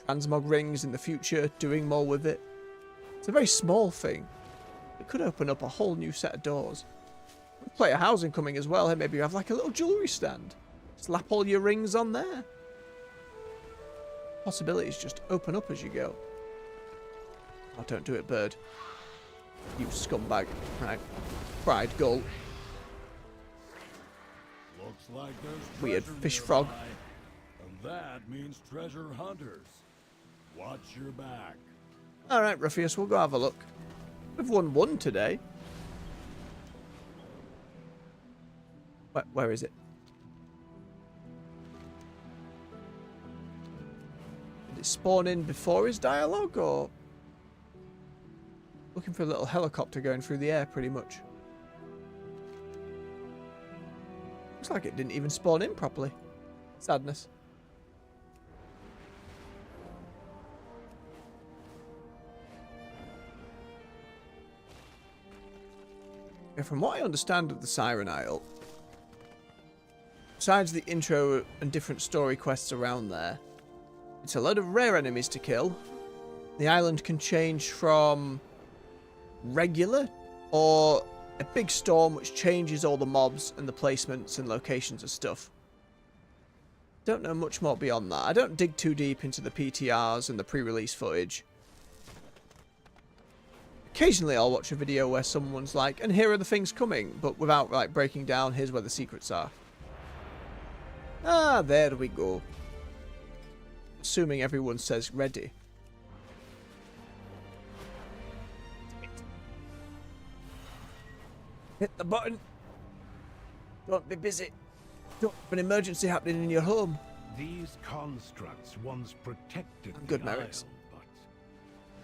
Speaker 1: transmog rings in the future, doing more with it. It's a very small thing. It could open up a whole new set of doors. With player housing coming as well, hey, maybe you have like a little jewellery stand. Slap all your rings on there. Possibilities just open up as you go. Oh, don't do it, bird. You scumbag. Right. Pride gull.
Speaker 4: Looks like there's
Speaker 1: Weird
Speaker 4: treasure
Speaker 1: fish
Speaker 4: nearby,
Speaker 1: frog.
Speaker 4: and that means treasure hunters. Watch your back.
Speaker 1: Alright, Ruffius, we'll go have a look. We've won one today. Where is it? Did it spawn in before his dialogue, or? Looking for a little helicopter going through the air, pretty much. Looks like it didn't even spawn in properly. Sadness. Yeah, from what I understand of the Siren Isle, besides the intro and different story quests around there, it's a load of rare enemies to kill. The island can change from regular or a big storm which changes all the mobs and the placements and locations of stuff. Don't know much more beyond that. I don't dig too deep into the PTRs and the pre-release footage. Occasionally I'll watch a video where someone's like, and here are the things coming, but without like breaking down, here's where the secrets are. Ah, there we go. Assuming everyone says ready. Hit the button. Don't be busy. Don't have an emergency happening in your home.
Speaker 2: These constructs once protected
Speaker 1: Good
Speaker 2: the
Speaker 1: merits.
Speaker 2: Isle,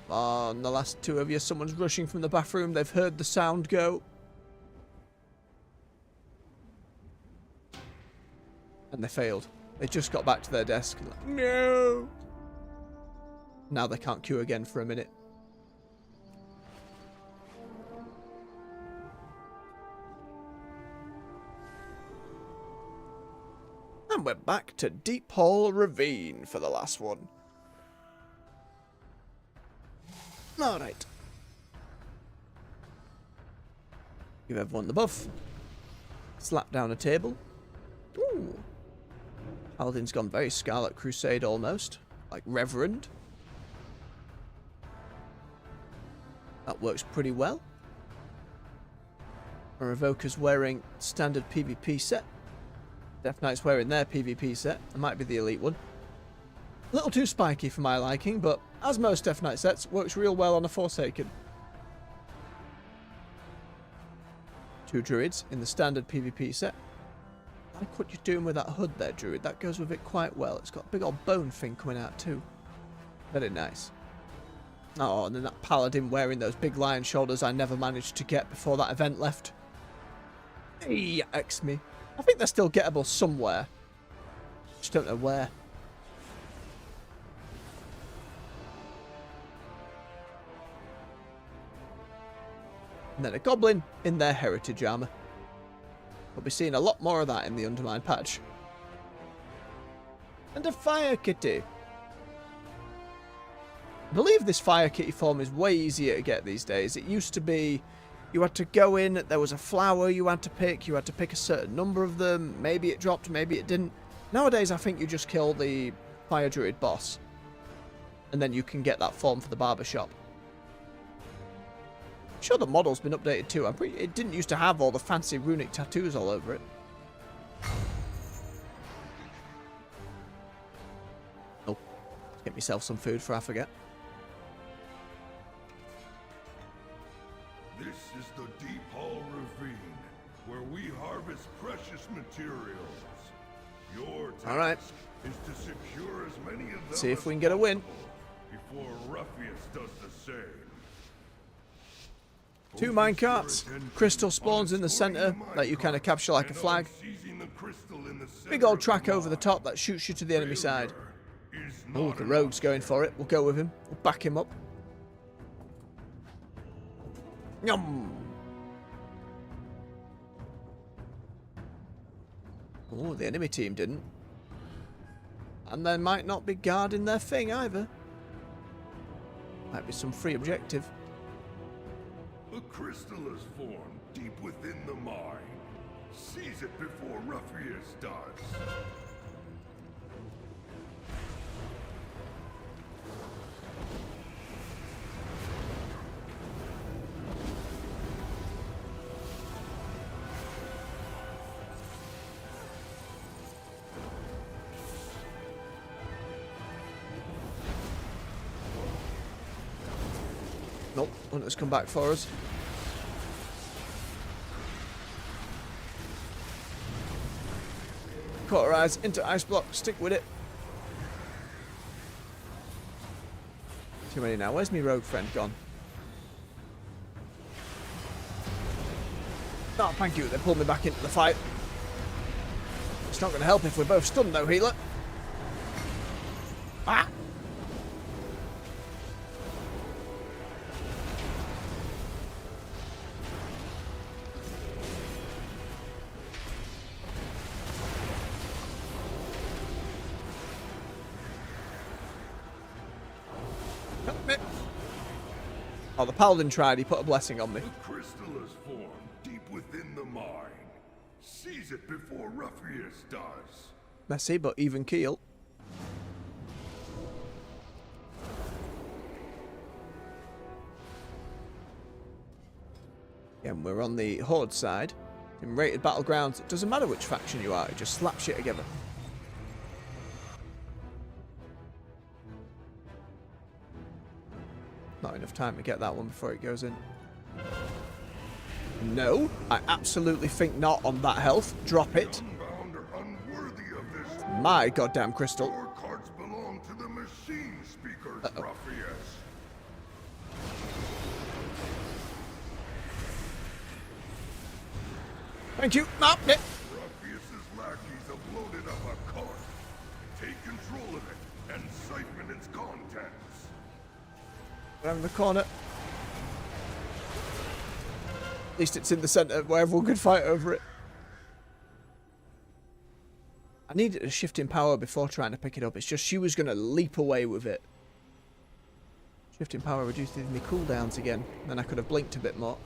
Speaker 2: but
Speaker 1: Oh, and the last two of you, someone's rushing from the bathroom. They've heard the sound go. And they failed. They just got back to their desk. Like, no! Now they can't queue again for a minute. And we're back to Deep Hall Ravine for the last one. Alright. Give everyone the buff. Slap down a table. Ooh. Paladin's gone very Scarlet Crusade almost. Like Reverend. That works pretty well. Our Evoker's wearing standard PvP set. Death Knight's wearing their PvP set. It might be the elite one. A little too spiky for my liking, but as most Death Knight sets, works real well on a Forsaken. Two Druids in the standard PvP set. I like what you're doing with that hood there, Druid. That goes with it quite well. It's got a big old bone thing coming out too. Very nice. Oh, and then that Paladin wearing those big lion shoulders I never managed to get before that event left. Hey, X me. I think they're still gettable somewhere. Just don't know where. And then a goblin in their heritage armor. We'll be seeing a lot more of that in the Undermine patch. And a fire kitty. I believe this fire kitty form is way easier to get these days. It used to be you had to go in, there was a flower you had to pick a certain number of them, maybe it dropped, maybe it didn't. Nowadays I think you just kill the fire druid boss and then you can get that form for the barber shop. I'm sure the model's been updated too. It didn't used to have all the fancy runic tattoos all over it. Oh, get myself some food before I forget.
Speaker 4: This is the Deep Hall Ravine, where we harvest precious materials. Your task
Speaker 1: All right.
Speaker 4: is to secure as many of them
Speaker 1: See if
Speaker 4: as
Speaker 1: we can get a win.
Speaker 4: possible before Ruffius does the same.
Speaker 1: Two
Speaker 4: Focus
Speaker 1: minecarts,
Speaker 4: your attention
Speaker 1: crystal spawns
Speaker 4: on
Speaker 1: in the
Speaker 4: exploring
Speaker 1: center
Speaker 4: the
Speaker 1: that you kind of
Speaker 4: minecart
Speaker 1: capture like a
Speaker 4: and on
Speaker 1: flag.
Speaker 4: seizing the crystal in the center
Speaker 1: Big old
Speaker 4: of
Speaker 1: track
Speaker 4: the
Speaker 1: over the
Speaker 4: mine.
Speaker 1: top that shoots you to the enemy side.
Speaker 4: Failure is
Speaker 1: Oh,
Speaker 4: not
Speaker 1: the
Speaker 4: an
Speaker 1: rogue's
Speaker 4: option.
Speaker 1: going for it. We'll go with him. We'll back him up. Yum! Oh, the enemy team didn't. And they might not be guarding their thing either. Might be some free objective.
Speaker 4: A crystal is formed deep within the mine. Seize it before Ruffius does.
Speaker 1: Nope, Hunter's come back for us. Cauterize into ice block, stick with it. Too many now. Where's my rogue friend gone? Oh, thank you. They pulled me back into the fight. It's not going to help if we're both stunned, though, healer. Ah! Oh, the paladin tried. He put a blessing on me.
Speaker 4: The crystal is formed deep within the mine. Seize it before Ruffius does.
Speaker 1: Messy, but even keel. Again, we're on the Horde side. In rated battlegrounds, it doesn't matter which faction you are, it just slaps you together. Not enough time to get that one before it goes in. No, I absolutely think not on that health. Drop it.
Speaker 4: Unbound are unworthy of this.
Speaker 1: My goddamn crystal.
Speaker 4: Your cards belong to the machine speakers, Ruffius.
Speaker 1: Thank you. No, yeah.
Speaker 4: Ruffius's lackeys have loaded up a cart. Take control of it and siphon its contents.
Speaker 1: Around the corner. At least it's in the centre where everyone could fight over it. I needed a shift in power before trying to pick it up. It's just she was going to leap away with it. Shift in power reduces me cooldowns again. Then I could have blinked a bit more.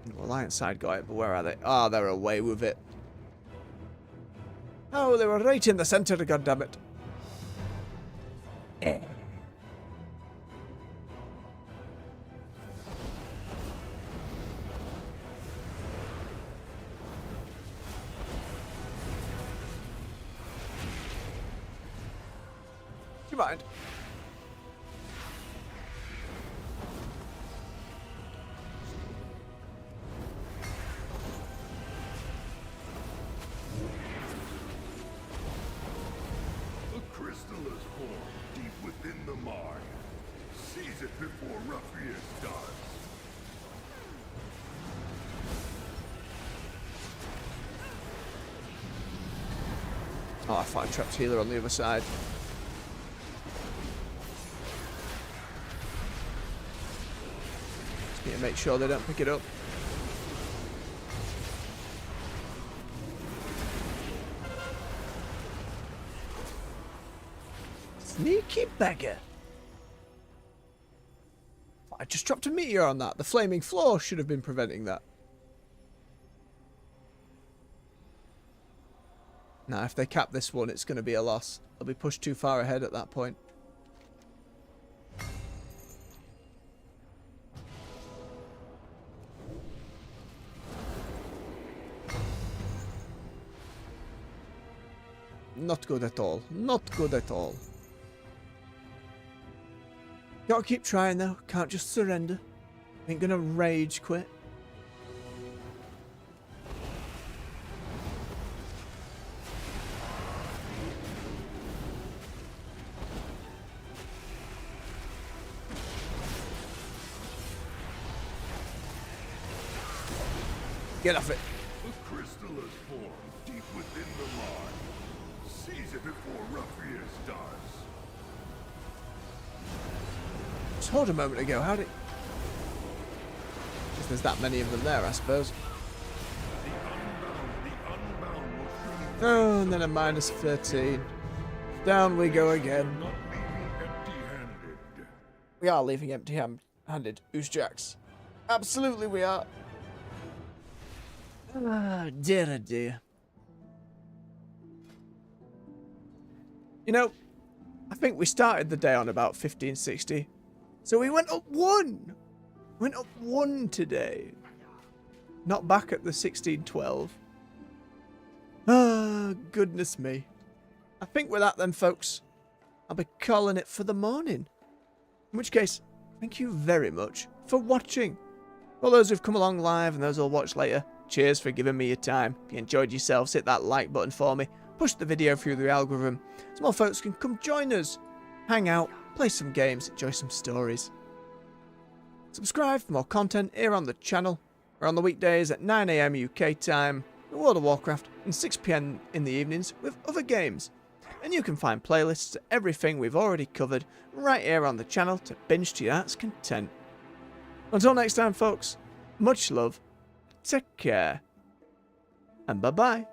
Speaker 1: The Alliance side got it, but where are they? Ah, they're away with it. Oh, they were right in the centre, goddammit. Do you mind?
Speaker 4: The crystal is formed deep within the mine. Seize it before Ruffius does.
Speaker 1: Oh, I thought I trapped healer on the other side. Just need to make sure they don't pick it up. Sneaky beggar. I just dropped a meteor on that. The flaming floor should have been preventing that. Now, if they cap this one, it's going to be a loss. They'll be pushed too far ahead at that point. Not good at all. Not good at all. Gotta keep trying though. Can't just surrender. Ain't gonna rage quit. Get off it.
Speaker 4: The crystal is formed deep within the mine. Seize it before Ruffius does.
Speaker 1: Just hold a moment ago. How did... Guess there's that many of them there, I suppose.
Speaker 4: The unbound will surely
Speaker 1: Oh, and then a minus 13. Down we go again.
Speaker 4: not leaving empty-handed.
Speaker 1: We are leaving empty-handed, Oozjacks. Absolutely we are. Ah, dear, oh dear. You know, I think we started the day on about 1560. So we went up one. Went up one today. Not back at the 1612. Ah, goodness me. I think with that then, folks, I'll be calling it for the morning. In which case, thank you very much for watching. For those who've come along live and those who'll watch later, cheers for giving me your time. If you enjoyed yourselves, hit that like button for me. Push the video through the algorithm so more folks can come join us. Hang out, play some games, enjoy some stories. Subscribe for more content here on the channel. We're on the weekdays at 9 AM UK time with World of Warcraft and 6 PM in the evenings with other games. And you can find playlists of everything we've already covered right here on the channel to binge to your heart's content. Until next time, folks, much love, take care, and bye-bye.